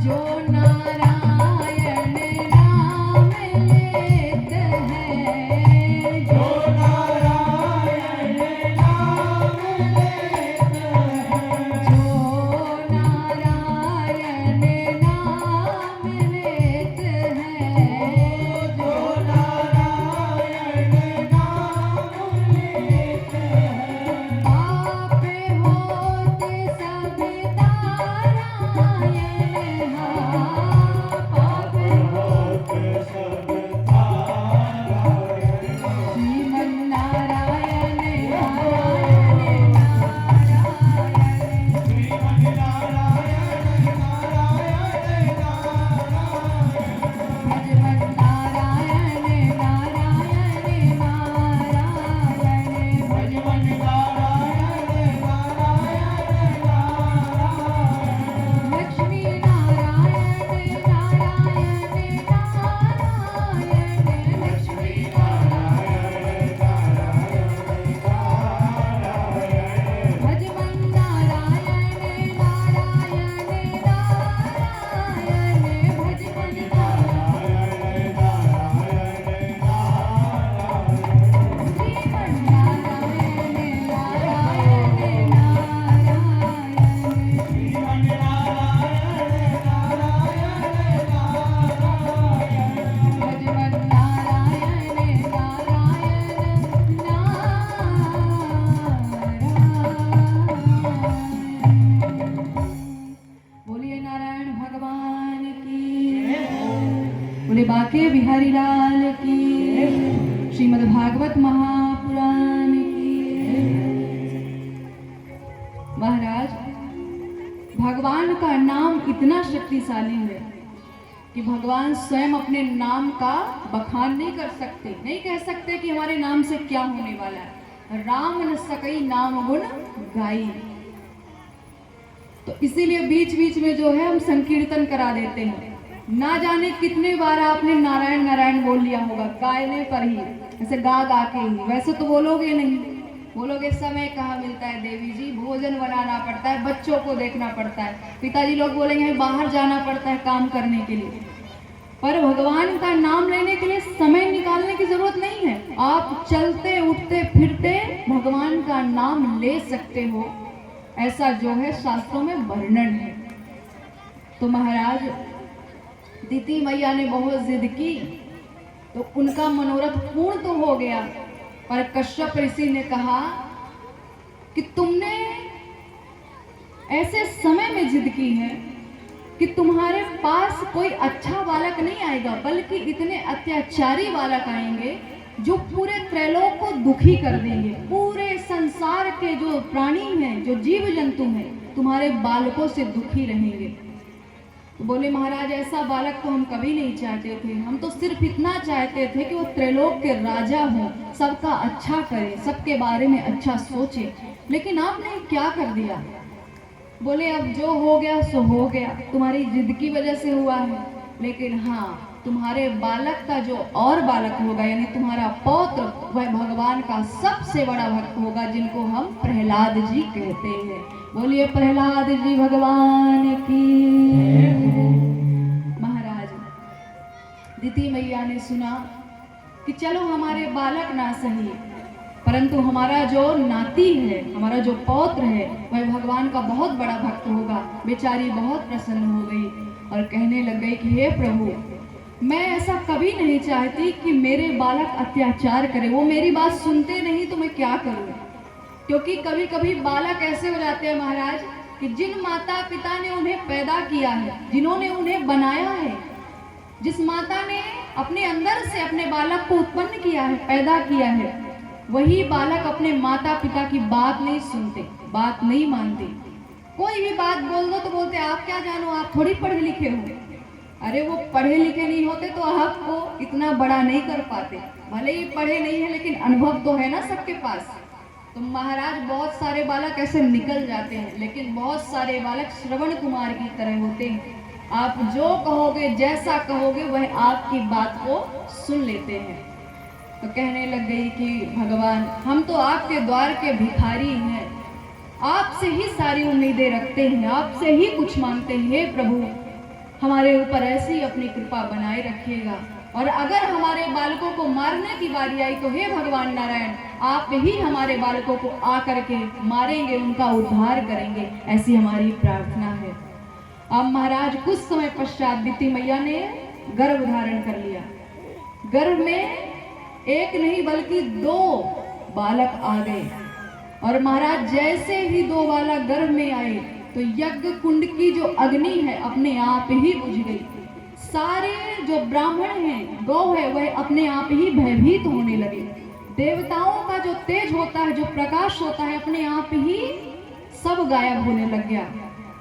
जो नारायण नाम लेत है, जो नारायण नाम लेत है, जो नारायण नाम लेत है, जो नारायण नाम लेत है, पाप होते सब नारायण, पाप होते सब श्रीमन नारायण नारायण नारायण, श्रीमन नारायण नारायण नारायण, भजमन नारायण नारायण नारायण, भजमन नारायण नारायण नारायण, लक्ष्मी नारायण नारायण नारायण, लक्ष्मी नारायण भजमन नारायण नारायण नारायण, भजमन श्रीमन नारायण नारायण नारायण, श्रीमन भजमन नारायण नारायण। बोलिए नारायण भगवान की। बोले बाके बिहारी लाल की। श्रीमद् भागवत महापुराण की। भगवान का नाम इतना शक्तिशाली है कि भगवान स्वयं अपने नाम का बखान नहीं कर सकते, नहीं कह सकते कि हमारे नाम से क्या होने वाला है। राम न सकई नाम गुण गाई। तो इसीलिए बीच बीच में जो है हम संकीर्तन करा देते हैं। ना जाने कितने बार आपने नारायण नारायण बोल लिया होगा गायने पर ही, ऐसे गा गा के ही। वैसे तो बोलोगे नहीं, बोलोगे समय कहाँ मिलता है देवी जी, भोजन बनाना पड़ता है, बच्चों को देखना पड़ता है। पिताजी लोग बोलेंगे हमें बाहर जाना पड़ता है काम करने के लिए। पर भगवान का नाम लेने के लिए समय निकालने की जरूरत नहीं है। आप चलते उठते फिरते भगवान का नाम ले सकते हो, ऐसा जो है शास्त्रों में वर्णन है। तो महाराज दीति मैया ने बहुत जिद की तो उनका मनोरथ पूर्ण तो हो गया, पर कश्यप ऋषि ने कहा कि तुमने ऐसे समय में जिद की है कि तुम्हारे पास कोई अच्छा बालक नहीं आएगा, बल्कि इतने अत्याचारी बालक आएंगे जो पूरे त्रैलोक को दुखी कर देंगे। पूरे संसार के जो प्राणी हैं, जो जीव जंतु हैं, तुम्हारे बालकों से दुखी रहेंगे। तो बोले महाराज ऐसा बालक तो हम कभी नहीं चाहते थे, हम तो सिर्फ इतना चाहते थे कि वो त्रैलोक के राजा हो, सबका अच्छा करे, सबके बारे में अच्छा सोचे। लेकिन आपने क्या कर दिया? बोले अब जो हो गया सो हो गया, तुम्हारी जिद की वजह से हुआ है। लेकिन हाँ, तुम्हारे बालक का जो और बालक होगा, यानी तुम्हारा पौत्र, वह भगवान का सबसे बड़ा भक्त होगा, जिनको हम प्रहलाद जी कहते हैं। बोलिए प्रहलाद जी भगवान की। महाराज दीति मैया ने सुना कि चलो हमारे बालक ना सही, परंतु हमारा जो नाती है, हमारा जो पौत्र है, वह भगवान का बहुत बड़ा भक्त होगा। बेचारी बहुत प्रसन्न हो गई और कहने लग गई कि हे प्रभु, मैं ऐसा कभी नहीं चाहती कि मेरे बालक अत्याचार करे। वो मेरी बात सुनते नहीं तो मैं क्या करूं? क्योंकि कभी कभी बालक ऐसे हो जाते हैं महाराज कि जिन माता पिता ने उन्हें पैदा किया है, जिन्होंने उन्हें बनाया है, जिस माता ने अपने अंदर से अपने बालक को उत्पन्न किया है, पैदा किया है, वही बालक अपने माता पिता की बात नहीं सुनते, बात नहीं मानते। कोई भी बात बोल दो तो बोलते आप क्या जानो, आप थोड़ी पढ़े लिखे हो। अरे वो पढ़े लिखे नहीं होते तो आपको इतना बड़ा नहीं कर पाते। भले ही पढ़े नहीं है लेकिन अनुभव तो है ना सबके पास। तो महाराज बहुत सारे बालक ऐसे निकल जाते हैं, लेकिन बहुत सारे बालक श्रवण कुमार की तरह होते हैं। आप जो कहोगे, जैसा कहोगे, वह आपकी बात को सुन लेते हैं। तो कहने लग गई कि भगवान, हम तो आपके द्वार के भिखारी हैं, आपसे ही सारी उम्मीदें रखते हैं, आपसे ही कुछ मांगते हैं। हे प्रभु, हमारे ऊपर ऐसी अपनी कृपा बनाए रखिएगा, और अगर हमारे बालकों को मारने की बारी आई तो हे भगवान नारायण, आप ही हमारे बालकों को आकर के मारेंगे, उनका उद्धार करेंगे, ऐसी हमारी प्रार्थना है। अब महाराज कुछ समय पश्चात दीति मैया ने गर्भ धारण कर लिया। गर्भ में एक नहीं बल्कि 2 बालक आ गए। और महाराज जैसे ही 2 बालक गर्भ में आए तो यज्ञ कुंड की जो अग्नि है अपने आप ही बुझ गई। सारे जो ब्राह्मण हैं, गौ है, वह अपने आप ही भयभीत होने लगे। देवताओं का जो तेज होता है, जो प्रकाश होता है, अपने आप ही सब गायब होने लग गया।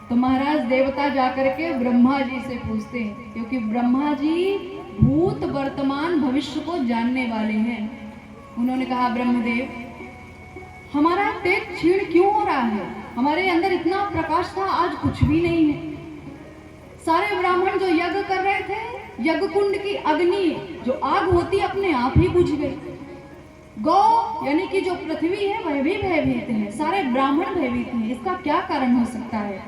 तो महाराज देवता जाकर के ब्रह्मा जी से पूछते हैं, क्योंकि ब्रह्मा जी भूत वर्तमान भविष्य को जानने वाले हैं। उन्होंने कहा ब्रह्मदेव, हमारा तेज क्षीण क्यों हो रहा है? हमारे अंदर इतना प्रकाश था, आज कुछ भी नहीं है। सारे ब्राह्मण जो यज्ञ कर रहे थे, यज्ञ कुंड की अग्नि जो आग होती अपने आप ही बुझ गई। गौ यानी कि जो पृथ्वी है वह भी भयभीत है, सारे ब्राह्मण भयभीत हैं। इसका क्या कारण हो सकता है?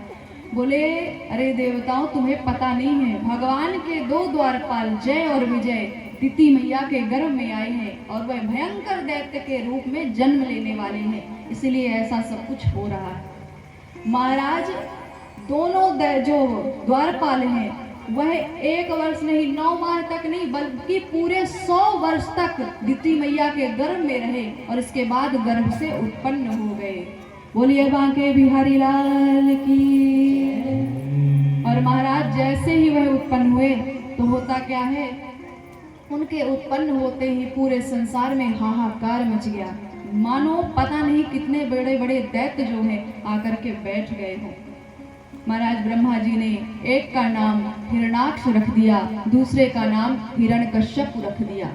बोले अरे देवताओं, तुम्हें पता नहीं है, भगवान के 2 द्वारपाल जय और विजय दीति मैया के गर्भ में आए हैं और वह भयंकर दैत्य के रूप में जन्म लेने वाले हैं, इसलिए ऐसा सब कुछ हो रहा है। महाराज दोनों जो द्वारपाल हैं वह 1 वर्ष नहीं, 9 माह तक नहीं, बल्कि पूरे 100 वर्ष तक दीति मैया के गर्भ में रहे और इसके बाद गर्भ से उत्पन्न हो गए। बोलिए बांके बिहारी लाल की। और महाराज जैसे ही वह उत्पन्न हुए तो होता क्या है, उनके उत्पन्न होते ही पूरे संसार में हाहाकार मच गया, मानो पता नहीं कितने बड़े बड़े दैत्य जो हैं आकर के बैठ गए हों। महाराज ब्रह्मा जी ने एक का नाम हिरणाक्ष रख दिया, दूसरे का नाम हिरण्यकश्यप रख दिया।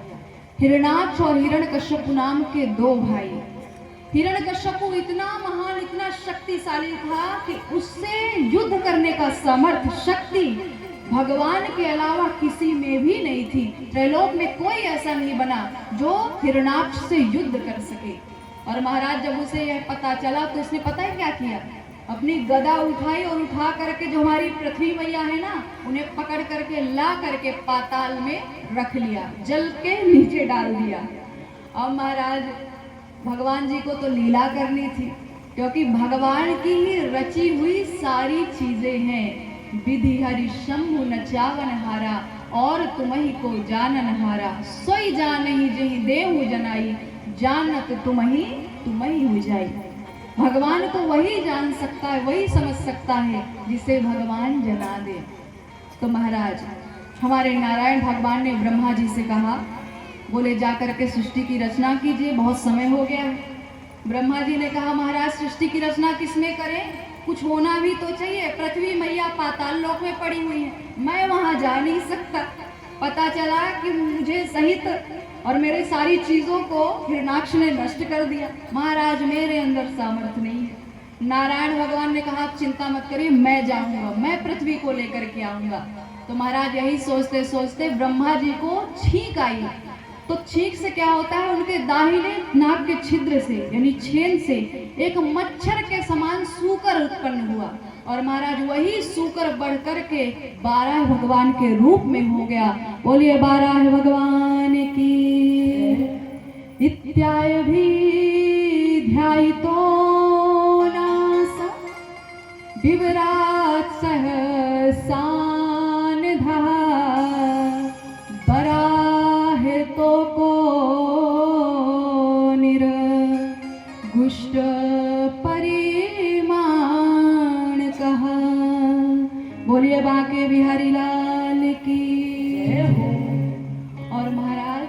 हिरणाक्ष और हिरण्यकश्यप नाम के दो भाई। हिरण्यकश्यप इतना महान, इतना शक्तिशाली था कि उससे युद्ध करने का सामर्थ्य, शक्ति भगवान के अलावा किसी में भी नहीं थी। त्रैलोक में कोई ऐसा नहीं बना जो हिरणाक्ष से युद्ध कर सके। और महाराज जब उसे यह पता चला तो उसने पता है क्या किया, अपनी गदा उठाई और उठा करके जो हमारी पृथ्वी मैया है ना, उन्हें पकड़ करके ला करके पाताल में रख लिया, जल के नीचे डाल दिया। अब महाराज भगवान जी को तो लीला करनी थी, क्योंकि भगवान की ही रची हुई सारी चीजें हैं। विधि हरि शंभु नचावन हारा, और तुम्ही को जानन हारा। सोई जानहि जहि देहु जनाई, जानत तुम्ही हो जाई। भगवान को वही जान सकता है, वही समझ सकता है जिसे भगवान जना दे। तो महाराज हमारे नारायण भगवान ने ब्रह्मा जी से कहा, बोले जा करके सृष्टि की रचना कीजिए, बहुत समय हो गया है। ब्रह्मा जी ने कहा, महाराज सृष्टि की रचना किसमें करें, कुछ होना भी तो चाहिए। पृथ्वी मैया पाताल लोक में पड़ी हुई है, मैं वहां जा नहीं सकता। पता चला कि मुझे सहित और मेरे सारी चीजों को हिरणाक्ष ने नष्ट कर दिया। महाराज मेरे अंदर सामर्थ्य नहीं है। नारायण भगवान ने कहा, आप चिंता मत करिए, मैं जाऊंगा, मैं पृथ्वी को लेकर के आऊंगा। तो महाराज यही सोचते सोचते ब्रह्मा जी को छींक आई। तो छींक से क्या होता है, उनके दाहिने नाक के छिद्र से यानी छेद से एक मच्छर के समान सूकर उत्पन्न हुआ। और महाराज वही सूकर बढ़ कर के 12 भगवान के रूप में हो गया। बोलिए 12 भगवान की। इत्याय भी ध्यायितो नासा विवराट सहसानधा, बराहे तो को निरगुष्ट बोलिए बांके बिहारी लाल की जय हो। और महाराज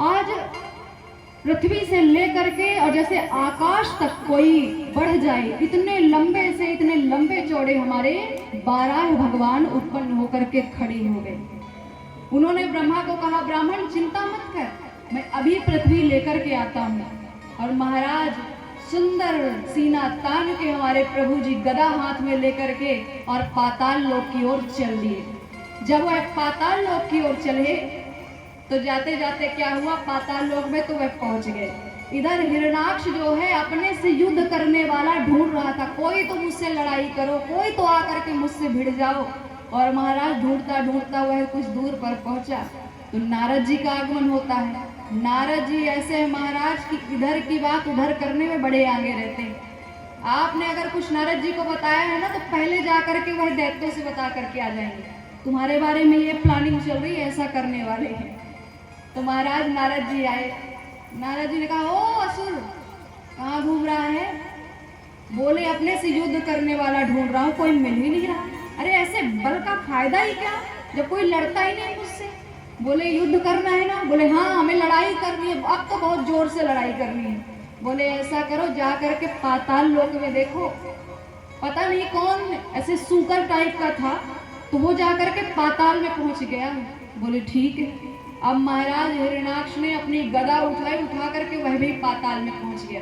आज पृथ्वी से लेकर के और जैसे आकाश तक कोई बढ़ जाए, इतने लंबे से इतने लंबे चौड़े हमारे 12 भगवान उत्पन्न होकर के खड़े हो गए। उन्होंने ब्रह्मा को कहा, ब्राह्मण चिंता मत कर, मैं अभी पृथ्वी लेकर के आता हूँ। और महाराज सुंदर सीना तान के हमारे प्रभु जी गदा हाथ में लेकर के और पाताल लोक की ओर चल दिए। जब वह पाताल लोक की ओर चले तो जाते जाते क्या हुआ, पाताल लोक में तो वह पहुंच गए। इधर हिरणाक्ष जो है अपने से युद्ध करने वाला ढूंढ रहा था, कोई तो मुझसे लड़ाई करो, कोई तो आकर के मुझसे भिड़ जाओ। और महाराज ढूंढता ढूंढता वह कुछ दूर पर पहुंचा तो नारद जी का आगमन होता है। नारद जी ऐसे हैं महाराज कि इधर की बात उधर करने में बड़े आगे रहते हैं। आपने अगर कुछ नारद जी को बताया है ना, तो पहले जा करके वह दैत्यों से बता करके आ जाएंगे, तुम्हारे बारे में ये प्लानिंग चल रही है, ऐसा करने वाले हैं। तो महाराज नारद जी आए। नारद जी ने कहा, ओ असुर कहाँ घूम रहा है? बोले अपने से युद्ध करने वाला ढूंढ रहा हूँ, कोई मिल ही नहीं रहा। अरे ऐसे बल का फायदा ही क्या जब कोई लड़ता ही नहीं मुझसे। बोले युद्ध करना है ना? बोले हाँ हमें लड़ाई करनी है, अब तो बहुत जोर से लड़ाई करनी है। बोले ऐसा करो, जा करके पाताल लोक में देखो। पता नहीं कौन ऐसे सूकर टाइप का था, तो वो जा करके पाताल में पहुंच गया। बोले ठीक है। अब महाराज हिरणाक्ष ने अपनी गदा उठाई, उठा करके वह भी पाताल में पहुंच गया।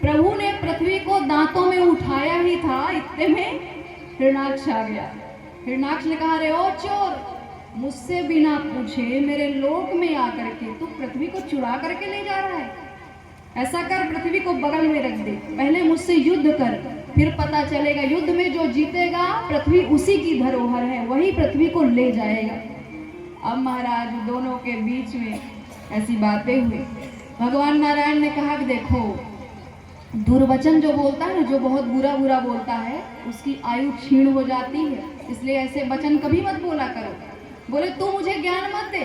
प्रभु ने पृथ्वी को दांतों में उठाया ही था, इतने में हिरणाक्ष आ गया। हिरणाक्ष ने कहा, अरे ओ चोर, मुझसे बिना पूछे मेरे लोक में आकर के तू पृथ्वी को चुरा करके ले जा रहा है। ऐसा कर, पृथ्वी को बगल में रख दे, पहले मुझसे युद्ध कर, फिर पता चलेगा। युद्ध में जो जीतेगा पृथ्वी उसी की धरोहर है, वही पृथ्वी को ले जाएगा। अब महाराज दोनों के बीच में ऐसी बातें हुई। भगवान नारायण ने कहा कि देखो, दुर्वचन जो बोलता है ना, जो बहुत बुरा बुरा बोलता है, उसकी आयु क्षीण हो जाती है, इसलिए ऐसे वचन कभी मत बोला करो। बोले तू मुझे ज्ञान मत दे,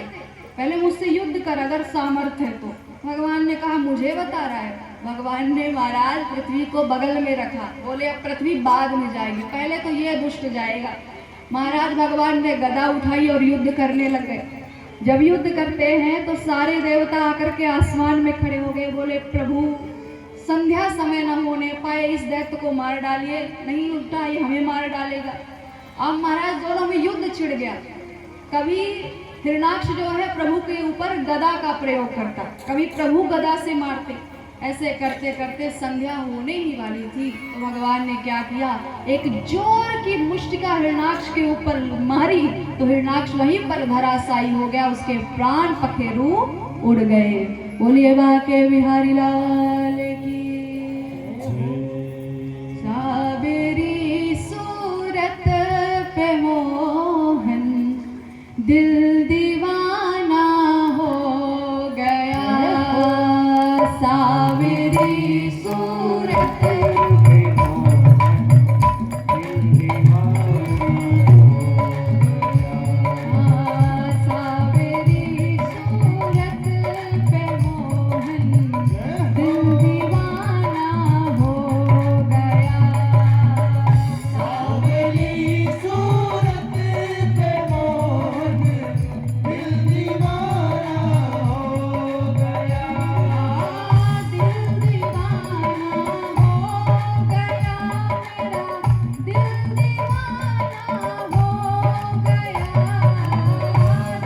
पहले मुझसे युद्ध कर अगर सामर्थ्य है तो। भगवान ने कहा मुझे बता रहा है। भगवान ने महाराज पृथ्वी को बगल में रखा। बोले अब पृथ्वी बाद में जाएगी, पहले तो ये दुष्ट जाएगा। महाराज भगवान ने गदा उठाई और युद्ध करने लग गए। जब युद्ध करते हैं तो सारे देवता आकर के आसमान में खड़े हो गए। बोले प्रभु संध्या समय न होने पाए इस दैत्य को मार डालिए, नहीं उल्टा ये हमें मार डालेगा। अब महाराज दोनों में युद्ध छिड़ गया। कभी हिरणाक्ष जो है प्रभु के ऊपर गदा का प्रयोग करता, कभी प्रभु गदा से मारते। ऐसे करते करते संध्या होने ही वाली थी तो भगवान ने क्या किया, एक जोर की मुष्टिका हिरणाक्ष के ऊपर मारी तो हिरणाक्ष वहीं पर धराशायी हो गया, उसके प्राण पखेरु उड़ गए। बोलिए बाके बिहारी लाल की। सावेरी सूरत पे मोहन दिल दीवाना हो गया, सावेरी सूरत पे मोहन दिल दीवाना हो गया, सावेरी सूरत पे मोहन दिल दीवाना हो गया, सावली सूरत पे मोहन दिल दीवाना हो गया, दिल दीवाना हो गया, मेरा दिल दीवाना हो गया,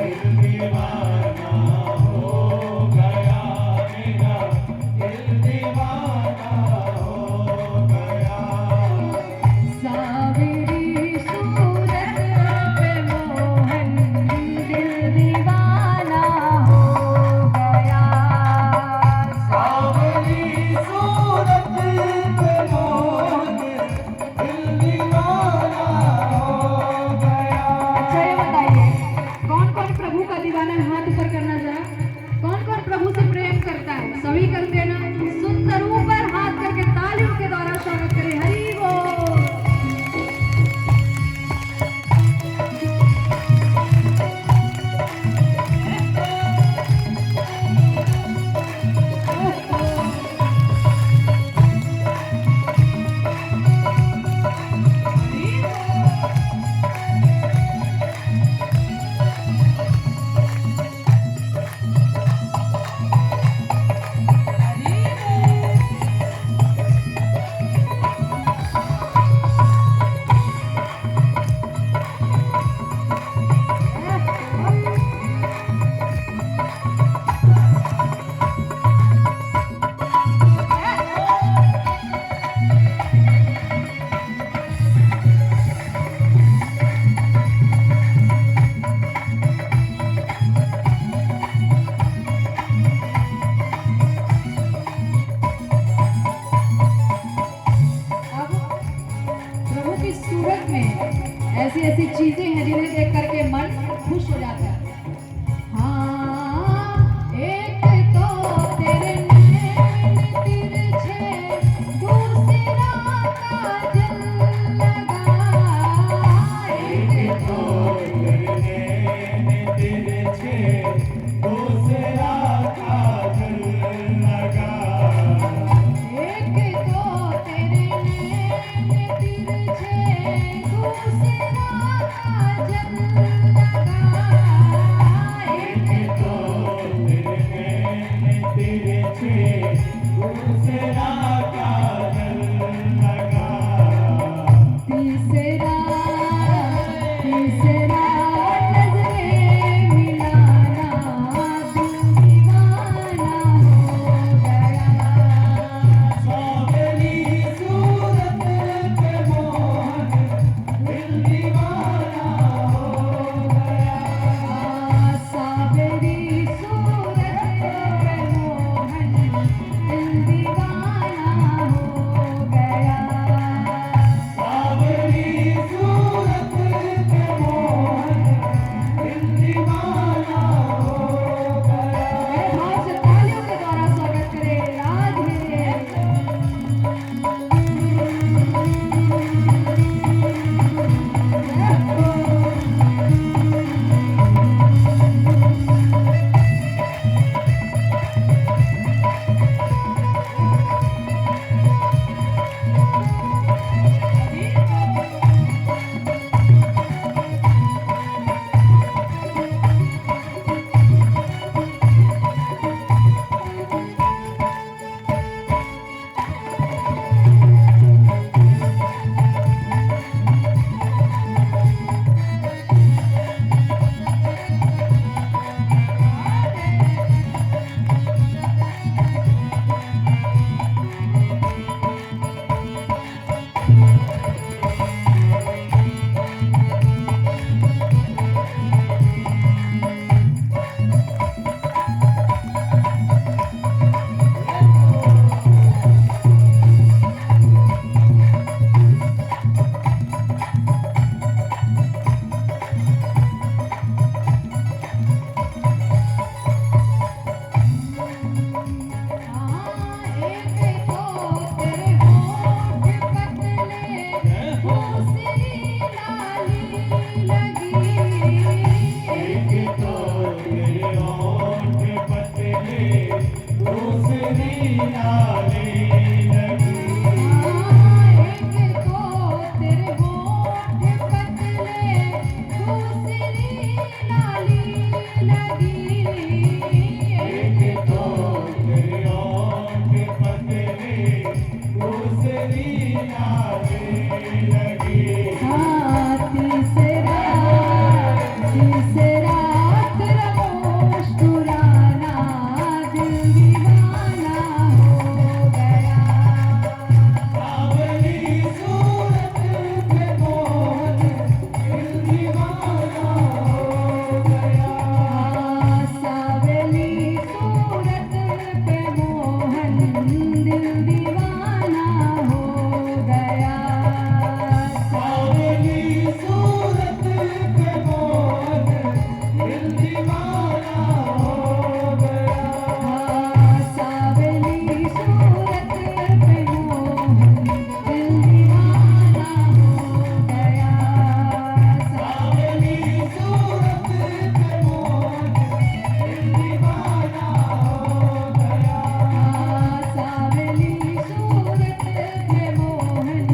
दिल दीवाना हो गया, मेरा दिल दीवाना हो गया। सावेरी सूरत पे मोहन दिल दीवाना हो गया, सावली सूरत पे मोहन दिल दीवाना हो गया। अच्छा ये बताइए कौन कौन प्रभु का दीवाना है? हाथ ऊपर करना जरा। कौन कौन प्रभु से प्रेम करता है? सभी करते हैं ना? सुंदर ऊपर हाथ करके तालियों के द्वारा स्वागत करें। हरि बोल। अब प्रभु की सूरत में ऐसी ऐसी चीजें हैं जिन्हें देख करके मन खुश हो जाता है। हाँ, एक तो तेरे नैन तिरछे, दूसरा काजल लगा, एक तो तिरछे दूसरा काजल लगा, एक तो तेरे नैन तिरछे, दूसरा काजल लगा, एक तो तिरछे दूसरा काजल लगा, तीसरा तीसरा नजरें मिलाना, दिल दीवाना हो गया, सावली सूरत पे मोहन दिल दीवाना हो गया, सावेरी सूरत पे मोहन दिल दीवाना हो दूसरी नाली लगी। एक तो तेरे होठ पतले दूसरी नाली लगी। एक तो तेरे होठ पतले दूसरी नाली लगी। हाँ तीसरा तेरा मुस्कुराना दिल दीवाना हो गया। सावली सूरत पे मोहन दिल दीवाना हो गया। सावली सूरत पे मोहन दिल दीवाना हो गया। सावली सूरत पे मोहन दिल दीवाना हो गया। सावली सूरत पे मोहन दिल दीवाना हो गया। सावली सूरत पे मोहन दिल दीवाना हो गया। सावली सूरत पे मोहन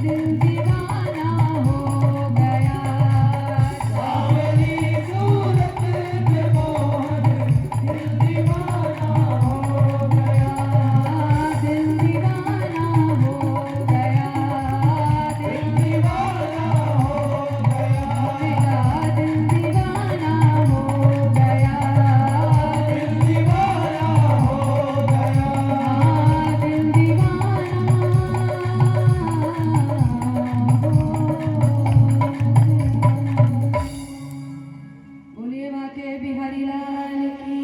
दिल दीवाना हो गया। सावली सूरत पे मोहन दिल दीवाना हो गया। दिल दीवाना हो गया। दिल दीवाना हो गया। दिल दीवाना हो गया। दिल दीवाना हो गया। दिल दीवाना। बोलिए बाके बिहारी लाल की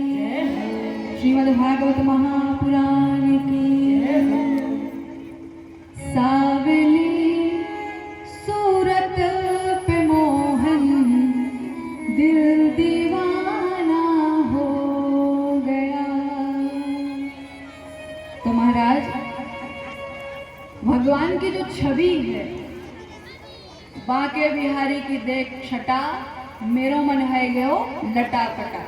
श्रीमद् भागवत महापुराण की सावली सूरत पे मोहन दिल दीवाना हो गया। तो महाराज भगवान की जो छवि है बाके बिहारी की देख छटा मेरो मन है गयो लटापटा।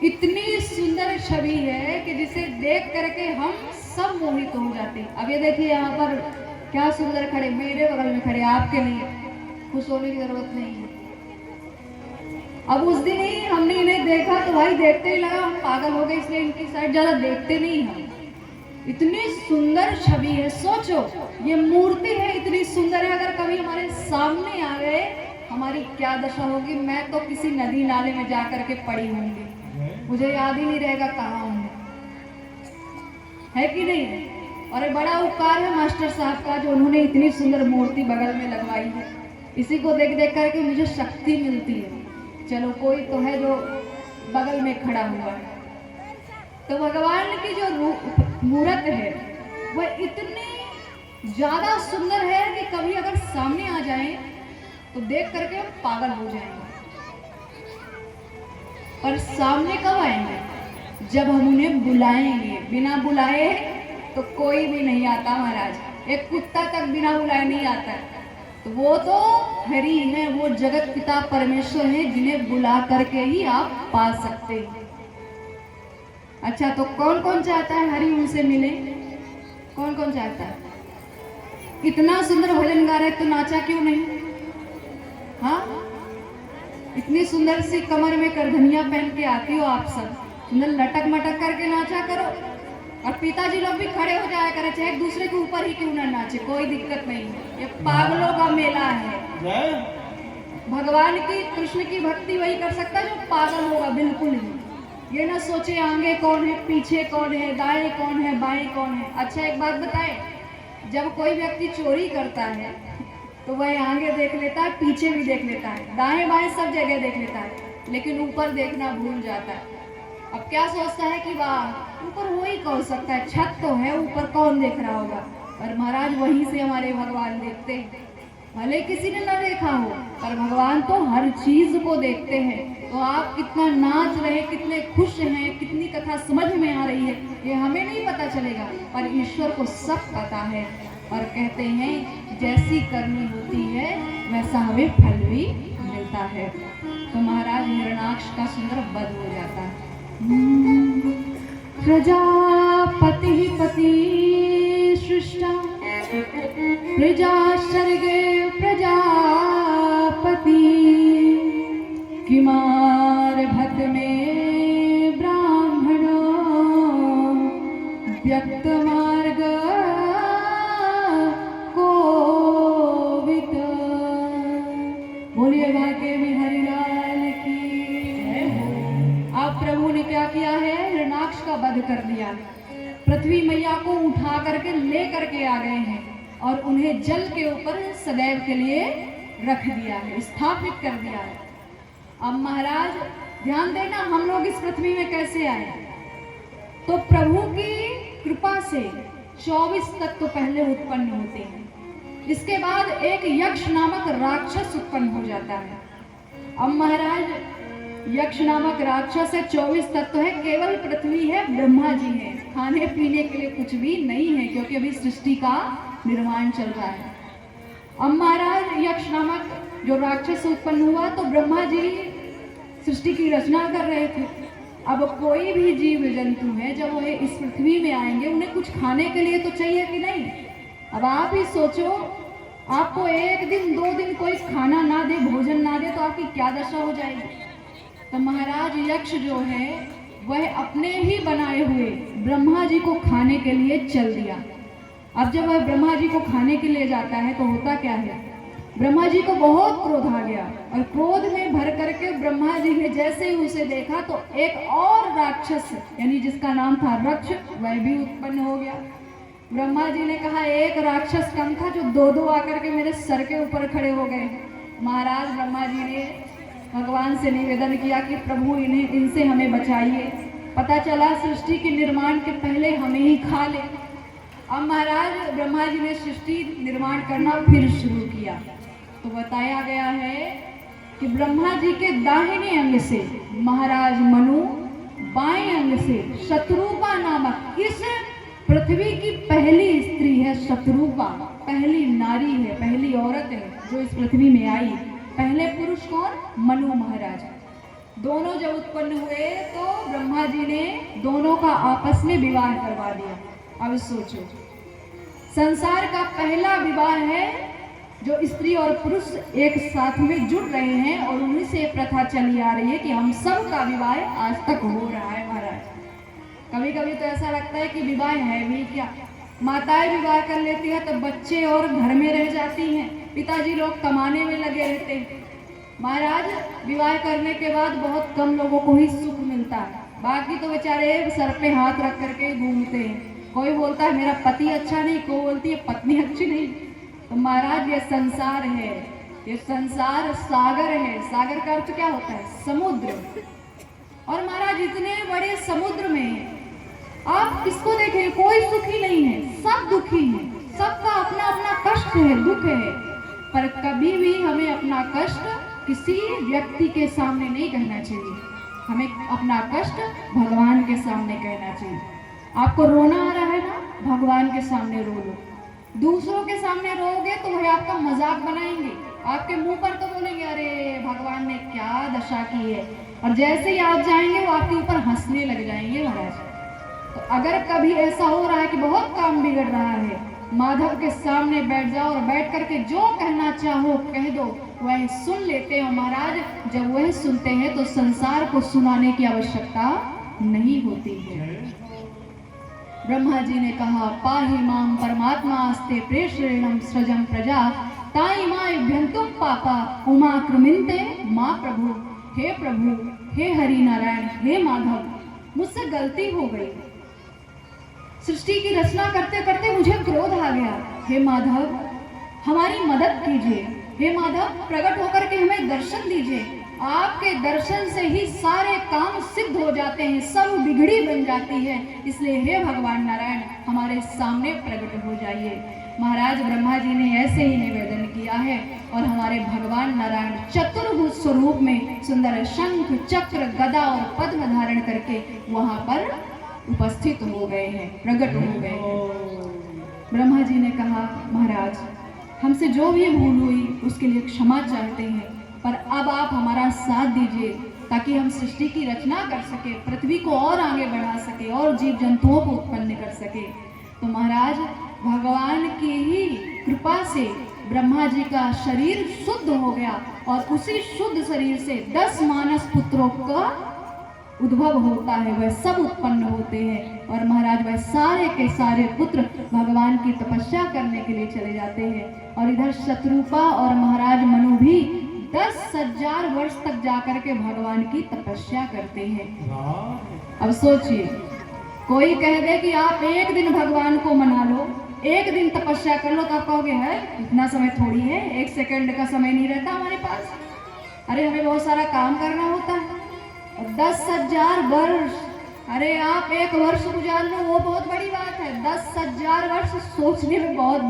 इतनी सुंदर छवि है कि जिसे देख करके हम सब मोहित हो जाते हैं। अब ये देखिए यहाँ पर क्या सुंदर खड़े, मेरे बगल में खड़े, आपके लिए खुश होने की जरूरत नहीं है। अब उस दिन ही हमने इन्हें देखा तो भाई देखते ही लगा हम पागल हो गए, इसलिए इनकी साइड ज्यादा देखते नहीं हम। इतनी सुंदर छवि है, सोचो ये मूर्ति है इतनी सुंदर है, अगर कभी हमारे सामने आ गए हमारी क्या दशा होगी। मैं तो किसी नदी नाले में जा करके पड़ी होंगी, मुझे याद ही नहीं रहेगा कहाँ होंगे, है कि नहीं। और ये बड़ा उपकार है मास्टर साहब का जो उन्होंने इतनी सुंदर मूर्ति बगल में लगवाई है। इसी को देख देख करके मुझे शक्ति मिलती है। चलो कोई तो है जो बगल में खड़ा हुआ है। तो भगवान की जो मूर्त है वह इतनी ज्यादा सुंदर है कि कभी अगर सामने आ जाए तो देख करके हम पागल हो जाएंगे। पर सामने कब आएंगे? जब हम उन्हें बुलाएंगे। बिना बुलाए तो कोई भी नहीं आता महाराज। एक कुत्ता तक बिना बुलाए नहीं आता है। तो वो तो हरि है, वो जगत पिता परमेश्वर है जिन्हें बुला करके ही आप पा सकते हैं। अच्छा तो कौन कौन चाहता है हरि उनसे मिले? कौन कौन चाहता है? इतना सुंदर भजन गा रहे तो नाचा क्यों नहीं? हाँ, इतनी सुंदर सी कमर में करधनिया पहन के आती हो आप सब, सुंदर लटक मटक करके नाचा करो। और पिताजी लोग भी खड़े हो जाया करे, चाहे दूसरे के ऊपर ही क्यों ना नाचे, कोई दिक्कत नहीं। ये पागलों का मेला है। भगवान की कृष्ण की भक्ति वही कर सकता है जो पागल होगा, बिल्कुल ही। ये ना सोचे आगे कौन है, पीछे कौन है, दाएं कौन है, बाएं कौन है। अच्छा एक बात बताए, जब कोई व्यक्ति चोरी करता है तो वह आगे देख लेता है, पीछे भी देख लेता है, दाएं बाएं सब जगह देख लेता है, लेकिन ऊपर देखना भूल जाता है। अब क्या सोचता है कि वाह ऊपर हो ही कौन सकता है, छत तो है, ऊपर कौन देख रहा होगा। पर महाराज वहीं से हमारे भगवान देखते हैं, भले किसी ने ना देखा हो पर भगवान तो हर चीज को देखते हैं। तो आप कितना नाच रहे, कितने खुश हैं, कितनी कथा समझ में आ रही है, ये हमें नहीं पता चलेगा, पर ईश्वर को सब पता है। और कहते हैं जैसी करनी होती है वैसा हमें फल भी मिलता है। तो महाराज हिरणाक्ष का सुंदर वध हो जाता है। प्रजा पति पति सृष्टा प्रजा सर्गे प्रजापति किमार भक्त में ब्राह्मणो व्यक्त मार्ग कोविद। बोलिए भाग्य में हरिलाल की जय हो। अब प्रभु ने क्या किया है, हिरणाक्ष का वध कर दिया, पृथ्वी मैया को उठा करके ले करके आ गए हैं और उन्हें जल के ऊपर सदैव के लिए रख दिया है, स्थापित कर दिया है। अब महाराज ध्यान देना, हम लोग इस पृथ्वी में कैसे आए, तो प्रभु की कृपा से 24 तत्व पहले उत्पन्न होते हैं, इसके बाद एक यक्ष नामक राक्षस उत्पन्न हो जाता है। अब महाराज यक्ष नामक राक्षस है, 24 तत्व है, केवल पृथ्वी है, ब्रह्मा जी है, खाने पीने के लिए कुछ भी नहीं है क्योंकि अभी सृष्टि का निर्माण चल रहा है। अब महाराज यक्ष नामक जो राक्षस उत्पन्न हुआ तो ब्रह्मा जी सृष्टि की रचना कर रहे थे। अब कोई भी जीव जंतु है जब वो इस पृथ्वी में आएंगे उन्हें कुछ खाने के लिए तो चाहिए कि नहीं। अब आप ही सोचो, आपको एक दिन 2 दिन कोई खाना ना दे, भोजन ना दे तो आपकी क्या दशा हो जाएगी। तो महाराज यक्ष जो है वह अपने ही बनाए हुए ब्रह्मा जी को खाने के लिए चल दिया। अब जब वह ब्रह्मा जी को खाने के लिए जाता है तो होता क्या है, ब्रह्मा जी को बहुत क्रोध आ गया और क्रोध में भर करके ब्रह्मा जी ने जैसे ही उसे देखा तो एक और राक्षस यानी जिसका नाम था रक्ष वह भी उत्पन्न हो गया। ब्रह्मा जी ने कहा एक राक्षस कम था जो 2-2 आकर के मेरे सर के ऊपर खड़े हो गए। महाराज ब्रह्मा जी ने भगवान से निवेदन किया कि प्रभु इनसे हमें बचाइए, पता चला सृष्टि के निर्माण के पहले हमें ही खा ले। अब महाराज ब्रह्मा जी ने सृष्टि निर्माण करना फिर शुरू किया तो बताया गया है कि ब्रह्मा जी के दाहिने अंग से महाराज मनु, बाएं अंग से शत्रुपा नामक इस पृथ्वी की पहली स्त्री है, शत्रुपा पहली नारी है, पहली औरत है जो इस पृथ्वी में आई। पहले पुरुष कौन, मनु महाराज। दोनों जब उत्पन्न हुए तो ब्रह्मा जी ने दोनों का आपस में विवाह करवा दिया। अब सोचो, संसार का पहला विवाह है जो स्त्री और पुरुष एक साथ में जुड़ रहे हैं और उन्हीं से प्रथा चली आ रही है कि हम सब का विवाह आज तक हो रहा है। महाराज कभी कभी तो ऐसा लगता है कि विवाह है भी क्या, माताएं विवाह कर लेती है तो बच्चे और घर में रह जाती हैं, पिताजी लोग कमाने में लगे रहते हैं। महाराज विवाह करने के बाद बहुत कम लोगों को ही सुख मिलता है, बाकी तो बेचारे सर पे हाथ रख करके घूमते हैं। कोई बोलता है मेरा पति अच्छा नहीं, कोई बोलती है पत्नी अच्छी नहीं। तो महाराज ये संसार है, ये संसार सागर है। सागर का अर्थ क्या होता है, समुद्र। और महाराज इतने बड़े समुद्र में आप किसको देखें, कोई सुखी नहीं है, सब दुखी हैं, सबका अपना अपना कष्ट है, दुख है। पर कभी भी हमें अपना कष्ट किसी व्यक्ति के सामने नहीं कहना चाहिए, हमें अपना कष्ट भगवान के सामने कहना चाहिए। आपको रोना आ रहा है ना, भगवान के सामने रो लो। दूसरों के सामने रोगे तो वह आपका मजाक बनाएंगे, आपके मुंह पर तो बोलेंगे अरे भगवान ने क्या दशा की है, और जैसे ही आप जाएंगे वो आपके ऊपर हंसने लग जाएंगे। महाराज तो अगर कभी ऐसा हो रहा है कि बहुत काम बिगड़ रहा है, माधव के सामने बैठ जाओ और बैठ करके जो कहना चाहो कह दो, वह सुन लेते हैं। महाराज जब वह सुनते हैं तो संसार को सुनाने की आवश्यकता नहीं होती है। ब्रह्मा जी ने कहा पाहि माम परमात्मा आस्ते प्रेषणम सृजम प्रजा ताई माय भ्यंतुम पापा उमा कृमिंते माँ प्रभु। हे प्रभु, हे हरि नारायण, हे माधव, मुझसे गलती हो गई, सृष्टि की रचना करते करते मुझे क्रोध आ गया। हे माधव हमारी मदद कीजिए, हे माधव प्रकट होकर के हमें दर्शन दीजिए। आपके दर्शन से ही सारे काम सिद्ध हो जाते हैं, सब बिगड़ी बन जाती है, इसलिए हे भगवान नारायण हमारे सामने प्रकट हो जाइए। महाराज ब्रह्मा जी ने ऐसे ही निवेदन किया है और हमारे भगवान नारायण चतुर्भुज स्वरूप में सुंदर शंख, चक्र, गदा और पद्म धारण करके वहां पर उपस्थित हो गए हैं, प्रकट हो गए हैं। ब्रह्मा जी ने कहा महाराज हमसे जो भी भूल हुई उसके लिए क्षमा चाहते हैं, पर अब आप हमारा साथ दीजिए, ताकि हम सृष्टि की रचना कर सके, पृथ्वी को और आगे बढ़ा सके और जीव जंतुओं को उत्पन्न कर सके। तो महाराज भगवान की ही कृपा से ब्रह्मा जी का शरीर शुद्ध हो गया और उसी शुद्ध शरीर से 10 मानस पुत्रों का उद्भव होता है, वह सब उत्पन्न होते हैं। और महाराज वह सारे के सारे पुत्र भगवान की तपस्या करने के लिए चले जाते हैं। और इधर शत्रुपा और महाराज मनु भी 10,000 वर्ष तक जाकर के भगवान की तपस्या करते हैं। अब सोचिए, कोई कह दे कि आप एक दिन भगवान को मना लो, एक दिन तपस्या कर लो, तो आप कहोगे है इतना समय थोड़ी है, 1 सेकंड का समय नहीं रहता हमारे पास, अरे हमें बहुत सारा काम करना होता है। और 10,000 वर्ष, अरे आप 1 वर्ष गुजार लो वो बहुत बड़ी बात है, 10,000 वर्ष सोचने में बहुत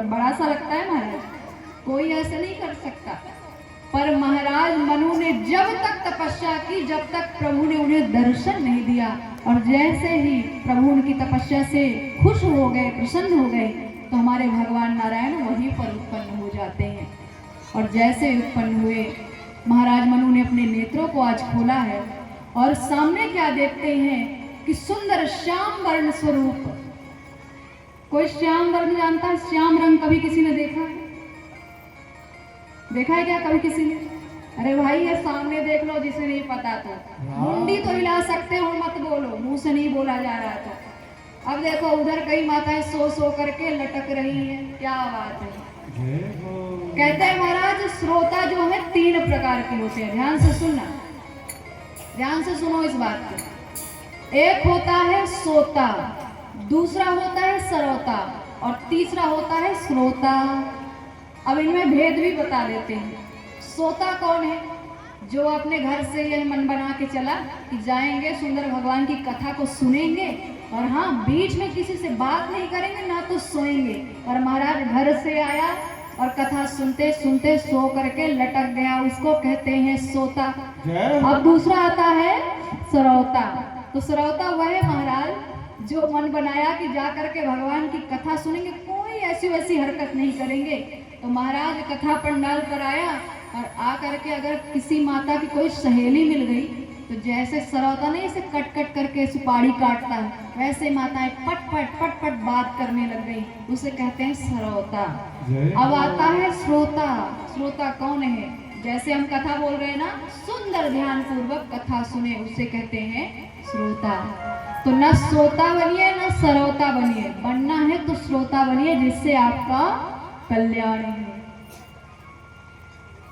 बड़ा सा लगता है महाराज, कोई ऐसे नहीं कर सकता। पर महाराज मनु ने जब तक तपस्या की जब तक प्रभु ने उन्हें दर्शन नहीं दिया, और जैसे ही प्रभु उनकी तपस्या से खुश हो गए, प्रसन्न हो गए, तो हमारे भगवान नारायण वहीं पर उत्पन्न हो जाते हैं। और जैसे उत्पन्न हुए, महाराज मनु ने अपने नेत्रों को आज खोला है और सामने क्या देखते हैं कि सुंदर श्याम वर्ण स्वरूप। कोई श्याम वर्ण जानता है? श्याम रंग कभी किसी ने देखा है? देखा है क्या कभी किसी ने? अरे भाई ये सामने देख लो, जिसे नहीं पता तो मुंडी तो हिला सकते हो, मत बोलो, मुंह से नहीं बोला जा रहा तो। अब देखो उधर कई माताएं सो करके लटक रही हैं, क्या बात है। कहते हैं महाराज श्रोता जो है 3 प्रकार के होते हैं, ध्यान से सुनना, ध्यान से सुनो इस बात को। एक होता है सोता, दूसरा होता है सरोता और तीसरा होता है श्रोता। अब इनमें भेद भी बता देते हैं। सोता कौन है? जो अपने घर से यह मन बना के चला कि जाएंगे सुंदर भगवान की कथा को सुनेंगे, और हाँ बीच में किसी से बात नहीं करेंगे ना तो सोएंगे। और महाराज घर से आया और कथा सुनते सुनते सो करके लटक गया, उसको कहते हैं सोता। अब दूसरा आता है सरौता। तो सरौता वह है महाराज जो मन बनाया कि जा करके भगवान की कथा सुनेंगे, कोई ऐसी वैसी हरकत नहीं करेंगे। तो महाराज कथा पंडाल पर आया और आ करके अगर किसी माता की कोई सहेली मिल गई तो जैसे सरौता नहीं ऐसे कट कट करके सुपारी काटता है, वैसे माताएं पट पट बात करने लग गई, उसे कहते हैं सरौता। अब आता है श्रोता। श्रोता कौन है? जैसे हम कथा बोल रहे हैं ना, सुंदर ध्यान पूर्वक कथा सुने, उसे कहते हैं श्रोता। तो न श्रोता बनिए न सरौता बनिए, बनना है तो श्रोता बनिए, जिससे आपका कल्याण है।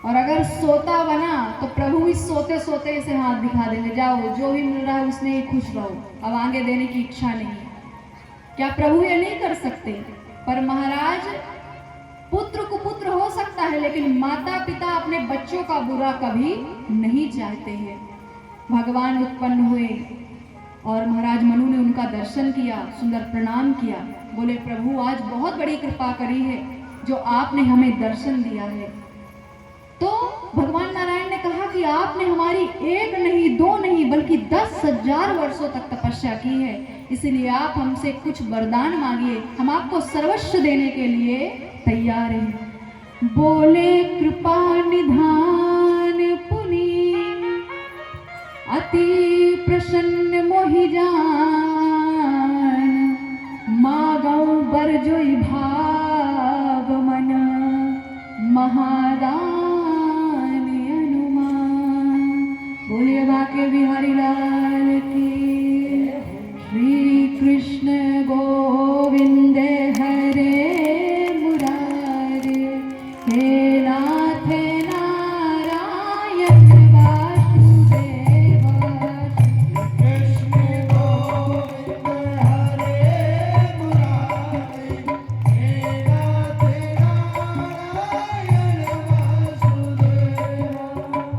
और अगर सोता बना तो प्रभु भी सोते सोते इसे हाथ दिखा देंगे, जाओ जो भी मिल रहा है उसने ही खुश रहो, अब आगे देने की इच्छा नहीं। क्या प्रभु ये नहीं कर सकते? पर महाराज पुत्र कुपुत्र हो सकता है, लेकिन माता पिता अपने बच्चों का बुरा कभी नहीं चाहते हैं। भगवान उत्पन्न हुए और महाराज मनु ने उनका दर्शन किया, सुंदर प्रणाम किया, बोले प्रभु आज बहुत बड़ी कृपा करी है जो आपने हमें दर्शन दिया है। तो भगवान नारायण ने कहा कि आपने हमारी 1 नहीं 2 नहीं बल्कि 10,000 वर्षों तक तपस्या की है, इसलिए आप हमसे कुछ वरदान मांगिए, हम आपको सर्वस्व देने के लिए तैयार हैं। बोले कृपा निधान पुनि अति प्रसन्न मोहि जान, मागौ बर जोई भाव मन महादान अनुमान। बोलिए बाके बिहारी लाल की। श्री कृष्ण गोविंद हरे मुरारे, हे नाथ नारायण वासुदेव। कृष्ण गोविंद हरे मुरारे, हे नाथ नारायण वासुदेव।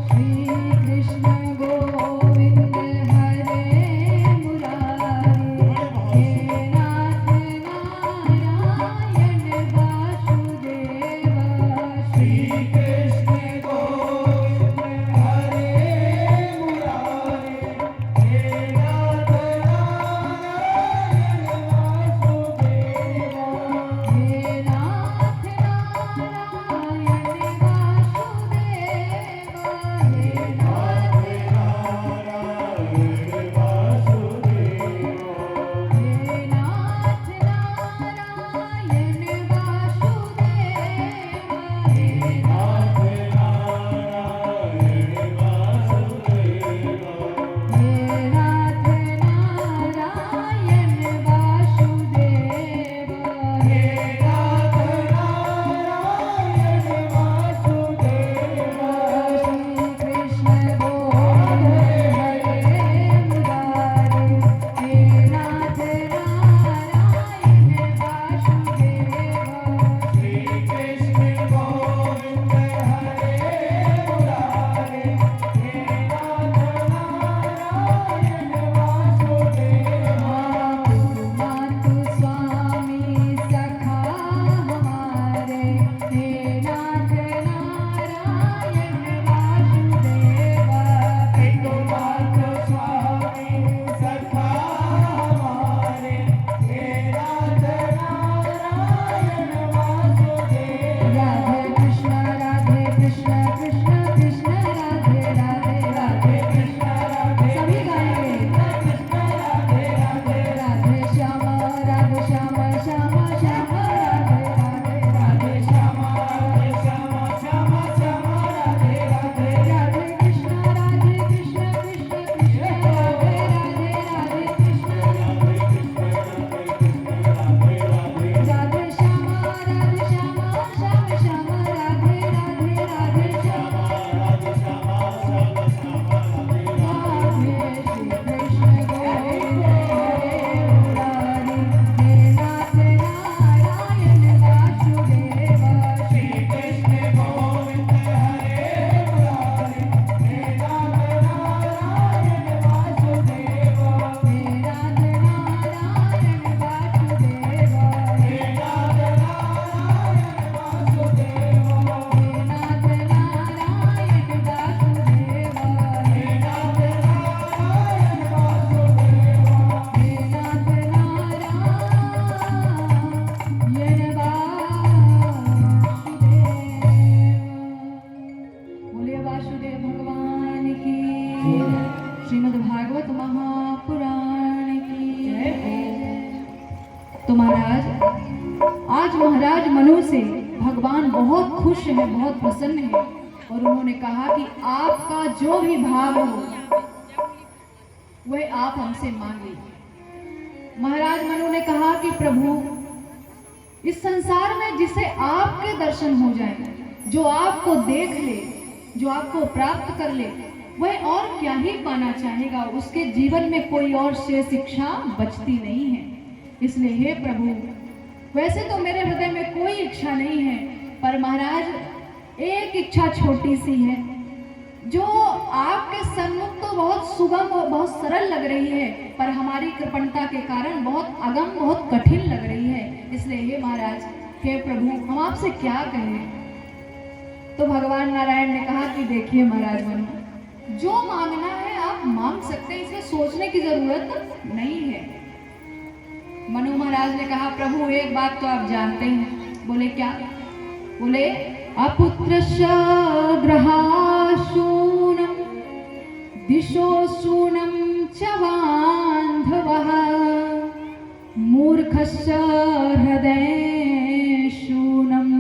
श्री कृष्ण गोविंद हरे मुरारे, हे नाथ नारायण तो महाराज आज महाराज मनु से भगवान बहुत खुश है, बहुत प्रसन्न है और उन्होंने कहा कि आपका जो भी भाव हो वह आप हमसे मांगिए। महाराज मनु ने कहा कि प्रभु इस संसार में जिसे आपके दर्शन हो जाए, जो आपको देख ले, जो आपको प्राप्त कर ले, वह और क्या ही पाना चाहेगा। उसके जीवन में कोई और शेष इच्छा बचती नहीं है। इसलिए हे प्रभु, वैसे तो मेरे हृदय में कोई इच्छा नहीं है, पर महाराज एक इच्छा छोटी सी है जो आपके सन्मुख तो बहुत सुगम और बहुत सरल लग रही है, पर हमारी कृपणता के कारण बहुत अगम, बहुत कठिन लग रही है। इसलिए हे महाराज, हे प्रभु, हम आपसे क्या कहें। तो भगवान नारायण ने कहा कि देखिए महाराज मनु, जो मांगना है आप मांग सकते हैं, इसमें सोचने की जरूरत नहीं है। मनु महाराज ने कहा प्रभु एक बात तो आप जानते हैं। बोले क्या? बोले अपुत्रस्य ग्रहाशूनं दिशो शूनं च बान्धवः मूर्खस्य हृदये शूनं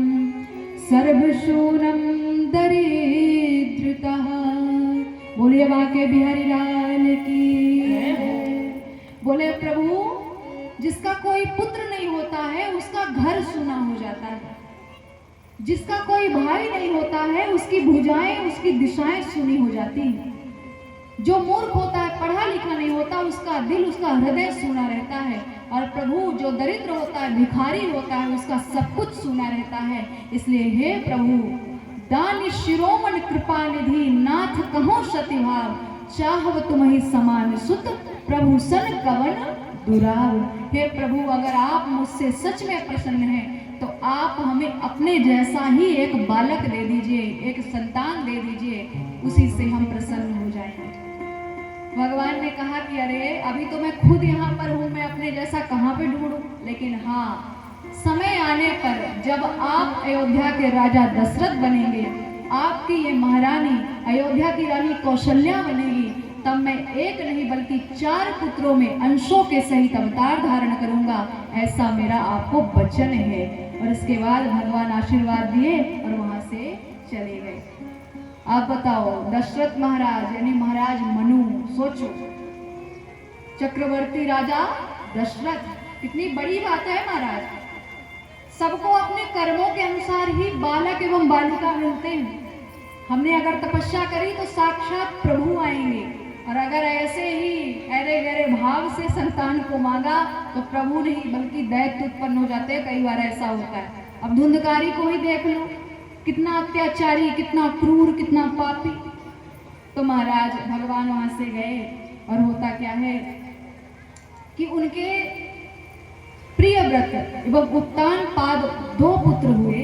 सर्वशूनं दरिद्रतः। बोलिए बाके बिहारी लाल की। बोले प्रभु, जिसका कोई पुत्र नहीं होता है उसका घर सूना हो जाता है, जिसका कोई भाई नहीं होता है उसकी भुजाएं, उसकी दिशाएं सूनी हो जाती हैं। जो मूर्ख होता है, पढ़ा लिखा नहीं होता, उसका दिल, उसका हृदय सूना रहता है। और प्रभु जो दरिद्र होता है, भिखारी होता है, उसका सब कुछ सूना रहता है। इसलिए हे प्रभु, दान शिरोमणि कृपा निधि नाथ कहो सतिभाव चाहव तुम्हि समान सुत प्रभु सन कवन दुराव। हे प्रभु, अगर आप मुझसे सच में प्रसन्न हैं तो आप हमें अपने जैसा ही एक बालक दे दीजिए, एक संतान दे दीजिए, उसी से हम प्रसन्न हो जाएंगे। भगवान ने कहा कि अरे अभी तो मैं खुद यहाँ पर हूँ, मैं अपने जैसा कहाँ पे ढूंढूं, लेकिन हाँ, समय आने पर जब आप अयोध्या के राजा दशरथ बनेंगे, आपकी ये महारानी अयोध्या की रानी कौशल्या बनेगी, तब मैं एक नहीं बल्कि 4 पुत्रों में अंशों के सहित अवतार धारण करूंगा, ऐसा मेरा आपको वचन है। और इसके बाद भगवान आशीर्वाद दिए और वहां से चले गए। आप बताओ, दशरथ महाराज यानी महाराज मनु, सोचो, चक्रवर्ती राजा दशरथ, कितनी बड़ी बात है महाराज। सबको अपने कर्मों के अनुसार ही बालक एवं बालिका मिलते हैं। हमने अगर तपस्या करी तो साक्षात प्रभु आएंगे, और अगर ऐसे ही अरे गहरे भाव से संतान को मांगा तो प्रभु नहीं बल्कि दैत्य उत्पन्न हो जाते हैं। कई बार ऐसा होता है। अब धुंधकारी को ही देख लो, कितना अत्याचारी, कितना क्रूर, कितना पापी। तो महाराज भगवान वहां से गए और होता क्या है कि उनके प्रियव्रत एवं उत्तान पाद 2 पुत्र हुए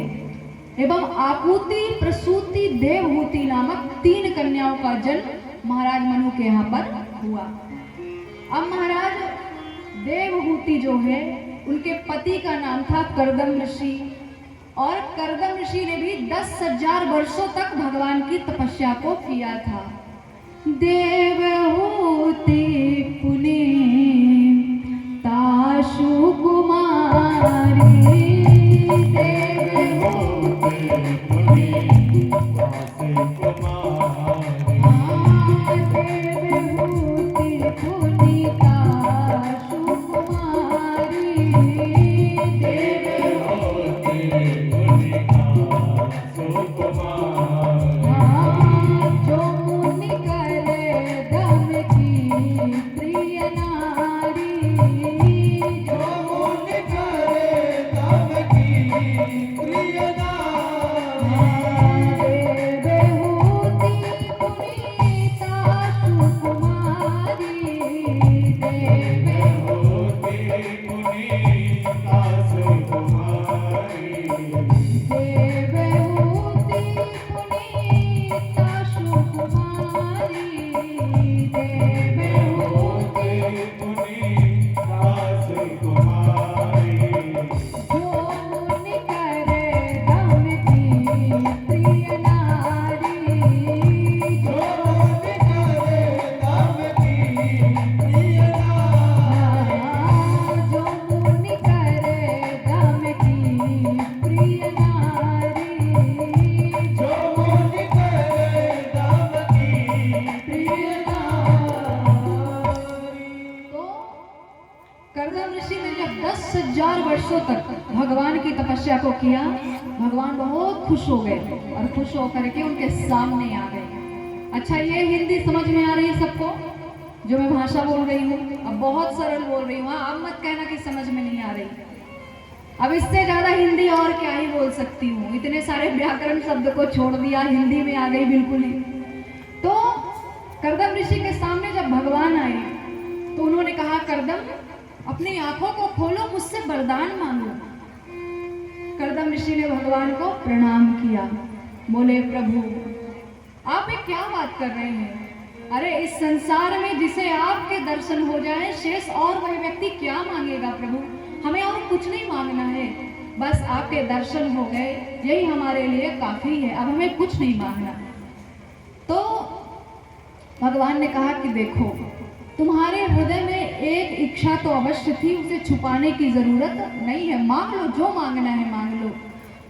एवं आकुति, प्रसूति, देवहूति नामक 3 कन्याओं का जन्म महाराज मनु के यहाँ पर हुआ। अब महाराज देवहूति जो है, उनके पति का नाम था कर्दम ऋषि, और कर्दम ऋषि ने भी 10,000 वर्षों तक भगवान की तपस्या को किया था। देवहूति पुने ताशु कुमारी, देवहूति पुने ताशु कुमारी, देवहूति पुनीता सुकुमारी, देवहूति पुनीता सुकुमारी। जो मुनि करे दम की 10,000 वर्षों तक भगवान की तपस्या को किया। भगवान बहुत खुश हो गए और खुश होकर के उनके सामने आ गए। अच्छा, ये हिंदी समझ में आ रही है सबको जो मैं भाषा बोल रही हूँ? अब बहुत सरल बोल रही हूँ, अब मत कहना कि समझ में नहीं आ रही। अब इससे ज्यादा हिंदी और क्या ही बोल सकती हूँ, इतने सारे व्याकरण शब्द को छोड़ दिया, हिंदी में आ गई बिल्कुल ही। तो कर्दम ऋषि के सामने जब भगवान आए तो उन्होंने कहा, कर्दम अपनी आंखों को खोलो, मुझसे वरदान मांगो। कर्दम ऋषि ने भगवान को प्रणाम किया, बोले प्रभु आप ये क्या बात कर रहे हैं? अरे इस संसार में जिसे आपके दर्शन हो जाए शेष और वह व्यक्ति क्या मांगेगा प्रभु? हमें और कुछ नहीं मांगना है, बस आपके दर्शन हो गए यही हमारे लिए काफी है, अब हमें कुछ नहीं मांगना। तो भगवान ने कहा कि देखो, तुम्हारे हृदय में एक इच्छा तो अवश्य थी, उसे छुपाने की जरूरत नहीं है, मांग लो, जो मांगना है मांग लो।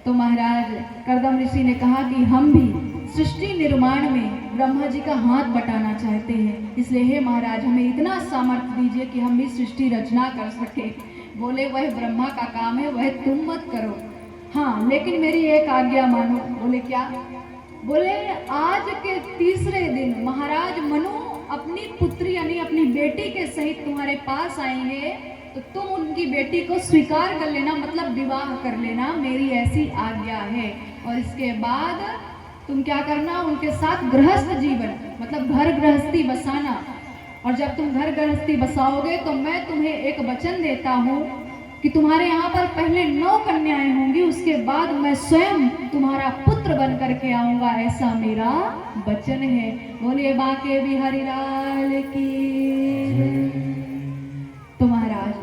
तो महाराज कर्दम ऋषि ने कहा कि हम भी सृष्टि निर्माण में ब्रह्मा जी का हाथ बटाना चाहते हैं, इसलिए हे महाराज हमें इतना सामर्थ्य दीजिए कि हम भी सृष्टि रचना कर सके। बोले वह ब्रह्मा का काम है, वह तुम मत करो, हाँ लेकिन मेरी एक आज्ञा मानो। बोले क्या? बोले आज के तीसरे दिन महाराज मनु अपनी पुत्री यानी अपनी बेटी के सहित तुम्हारे पास आएंगे, तो तुम उनकी बेटी को स्वीकार कर लेना, मतलब विवाह कर लेना, मेरी ऐसी आज्ञा है। और इसके बाद तुम क्या करना, उनके साथ गृहस्थ जीवन मतलब घर गृहस्थी बसाना। और जब तुम घर गृहस्थी बसाओगे तो मैं तुम्हें एक वचन देता हूँ कि तुम्हारे यहाँ पर पहले 9 कन्याएं होंगी, उसके बाद मैं स्वयं तुम्हारा पुत्र बन करके आऊंगा, ऐसा मेरा वचन है। बोलिए बाके बिहारी लाल की। तो महाराज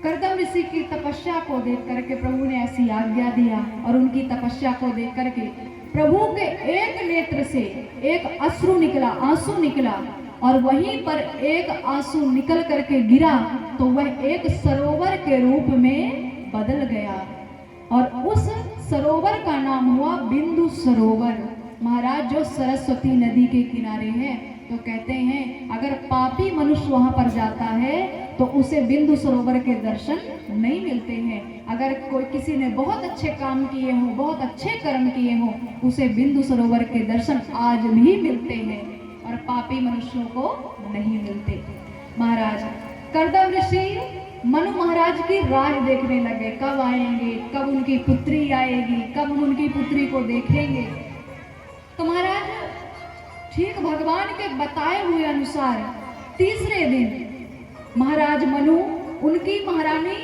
कर्दम ऋषि की तपस्या को देख करके प्रभु ने ऐसी आज्ञा दिया, और उनकी तपस्या को देख करके प्रभु के एक नेत्र से एक अश्रु निकला, आंसू निकला, और वहीं पर एक आंसू निकल करके गिरा तो वह एक सरोवर के रूप में बदल गया, और उस सरोवर का नाम हुआ बिंदु सरोवर। महाराज जो सरस्वती नदी के किनारे है, तो कहते हैं अगर पापी मनुष्य वहां पर जाता है तो उसे बिंदु सरोवर के दर्शन नहीं मिलते हैं। अगर कोई किसी ने बहुत अच्छे काम किए हों, बहुत अच्छे कर्म किए हों, उसे बिंदु सरोवर के दर्शन आज भी मिलते हैं, और पापी मनुष्यों को नहीं मिलते। महाराज कर्दम ऋषि मनु महाराज की राह देखने लगे, कब आएंगे, कब उनकी पुत्री आएगी, कब हम उनकी पुत्री को देखेंगे। तो महाराज ठीक भगवान के बताए हुए अनुसार तीसरे दिन महाराज मनु उनकी महारानी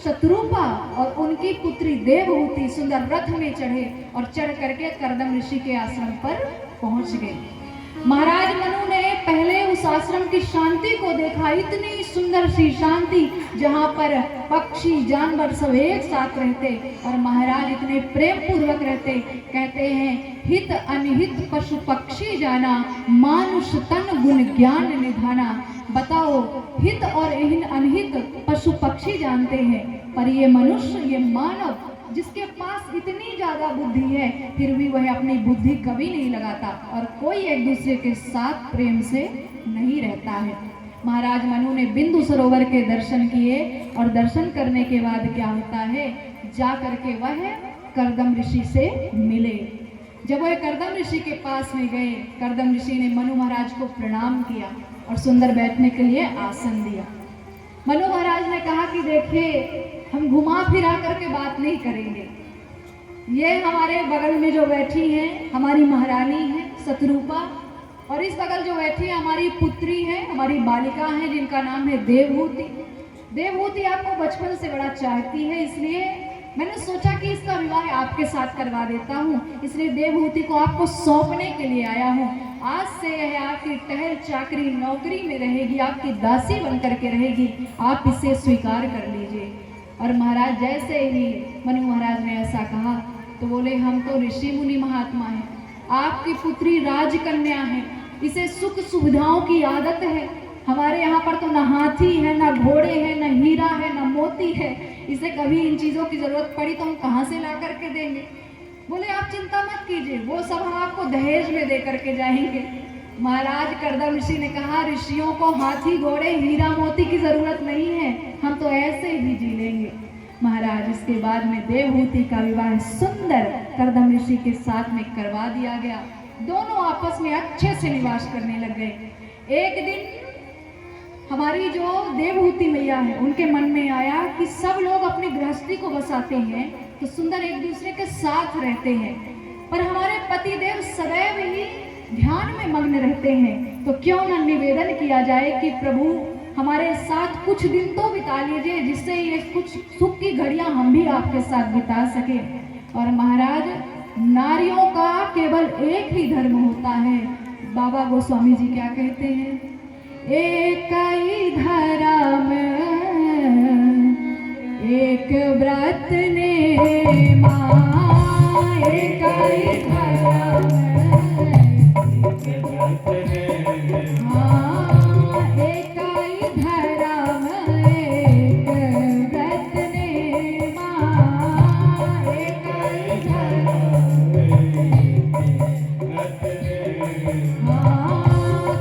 शत्रुपा और उनकी पुत्री देवहूति सुंदर रथ में चढ़े और चढ़ करके कर्दम ऋषि के आश्रम पर पहुंच गए। महाराज मनु ने पहले उस आश्रम की शांति को देखा, इतनी सुंदर सी शांति जहां पर पक्षी जानवर सब एक साथ रहते और महाराज इतने प्रेम पूर्वक रहते। कहते हैं हित अनहित पशु पक्षी जाना, मानुष तन गुण ज्ञान निधाना। बताओ हित और अनहित पशु पक्षी जानते हैं, पर ये मनुष्य, ये मानव जिसके पास इतनी ज्यादा बुद्धि है फिर भी वह अपनी बुद्धि कभी नहीं लगाता और कोई एक दूसरे के साथ प्रेम से नहीं रहता है। महाराज मनु ने बिंदु सरोवर के दर्शन किए, और दर्शन करने के बाद क्या होता है, जा करके वह कर्दम ऋषि से मिले। जब वह कर्दम ऋषि के पास में गए, कर्दम ऋषि ने मनु महाराज को प्रणाम किया और सुंदर बैठने के लिए आसन दिया। मनु महाराज ने कहा कि देखिए हम घुमा फिरा करके बात नहीं करेंगे, ये हमारे बगल में जो बैठी है हमारी महारानी है शत्रुपा, और इस बगल जो बैठी है हमारी पुत्री है, हमारी बालिका है जिनका नाम है देवहूति। देवहूति आपको बचपन से बड़ा चाहती है, इसलिए मैंने सोचा कि इसका विवाह आपके साथ करवा देता हूँ, इसलिए देवहूति को आपको सौंपने के लिए आया हूँ। आज से यह आपकी टहल चाकरी नौकरी में रहेगी, आपकी दासी बन करके रहेगी, आप इसे स्वीकार कर लीजिए। और महाराज जैसे ही मनु महाराज ने ऐसा कहा तो बोले हम तो ऋषि मुनि महात्मा हैं, आपकी पुत्री राजकन्या है, इसे सुख सुविधाओं की आदत है, हमारे यहाँ पर तो न हाथी है, न घोड़े है, न हीरा है, न मोती है, इसे कभी इन चीज़ों की ज़रूरत पड़ी तो हम कहाँ से ला करके देंगे। बोले आप चिंता मत कीजिए, वो सब हम आपको दहेज में दे करके जाएंगे। महाराज करदम ऋषि ने कहा, ऋषियों को हाथी घोड़े हीरा मोती की जरूरत नहीं है, हम तो ऐसे ही जी लेंगे। महाराज इसके बाद में देवहूति का विवाह सुंदर करदम ऋषि के साथ में करवा दिया गया। दोनों आपस में अच्छे से निवास करने लग गए। एक दिन हमारी जो देवहूति मैया है उनके मन में आया कि सब लोग अपनी गृहस्थी को बसाते हैं तो सुंदर एक दूसरे के साथ रहते हैं, पर हमारे पतिदेव सदैव ही ध्यान में मग्न रहते हैं, तो क्यों न निवेदन किया जाए कि प्रभु हमारे साथ कुछ दिन तो बिता लीजिए, जिससे ये कुछ सुख की घड़ियां हम भी आपके साथ बिता सके। और महाराज नारियों का केवल एक ही धर्म होता है। बाबा गोस्वामी जी क्या कहते हैं, एक ही धर्म एक व्रत ने माँ, एक ही धर्म हाँ, एक ही धर्म एक व्रत ने माँ, एक ही धर्म हाँ,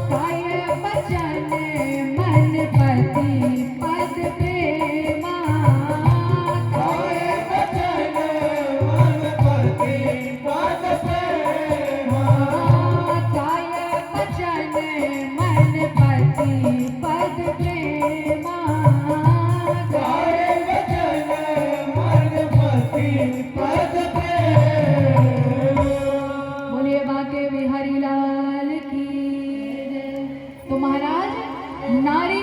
काय वचन मन पति पद प्रेमा, काय वचन मन पति पद प्रेमा, काय वचन मन पति पद प्रेमा, काय वचन मन पति पद प्रेमा। बोलिए बाके बिहारी लाल की जय। तो महाराज नारी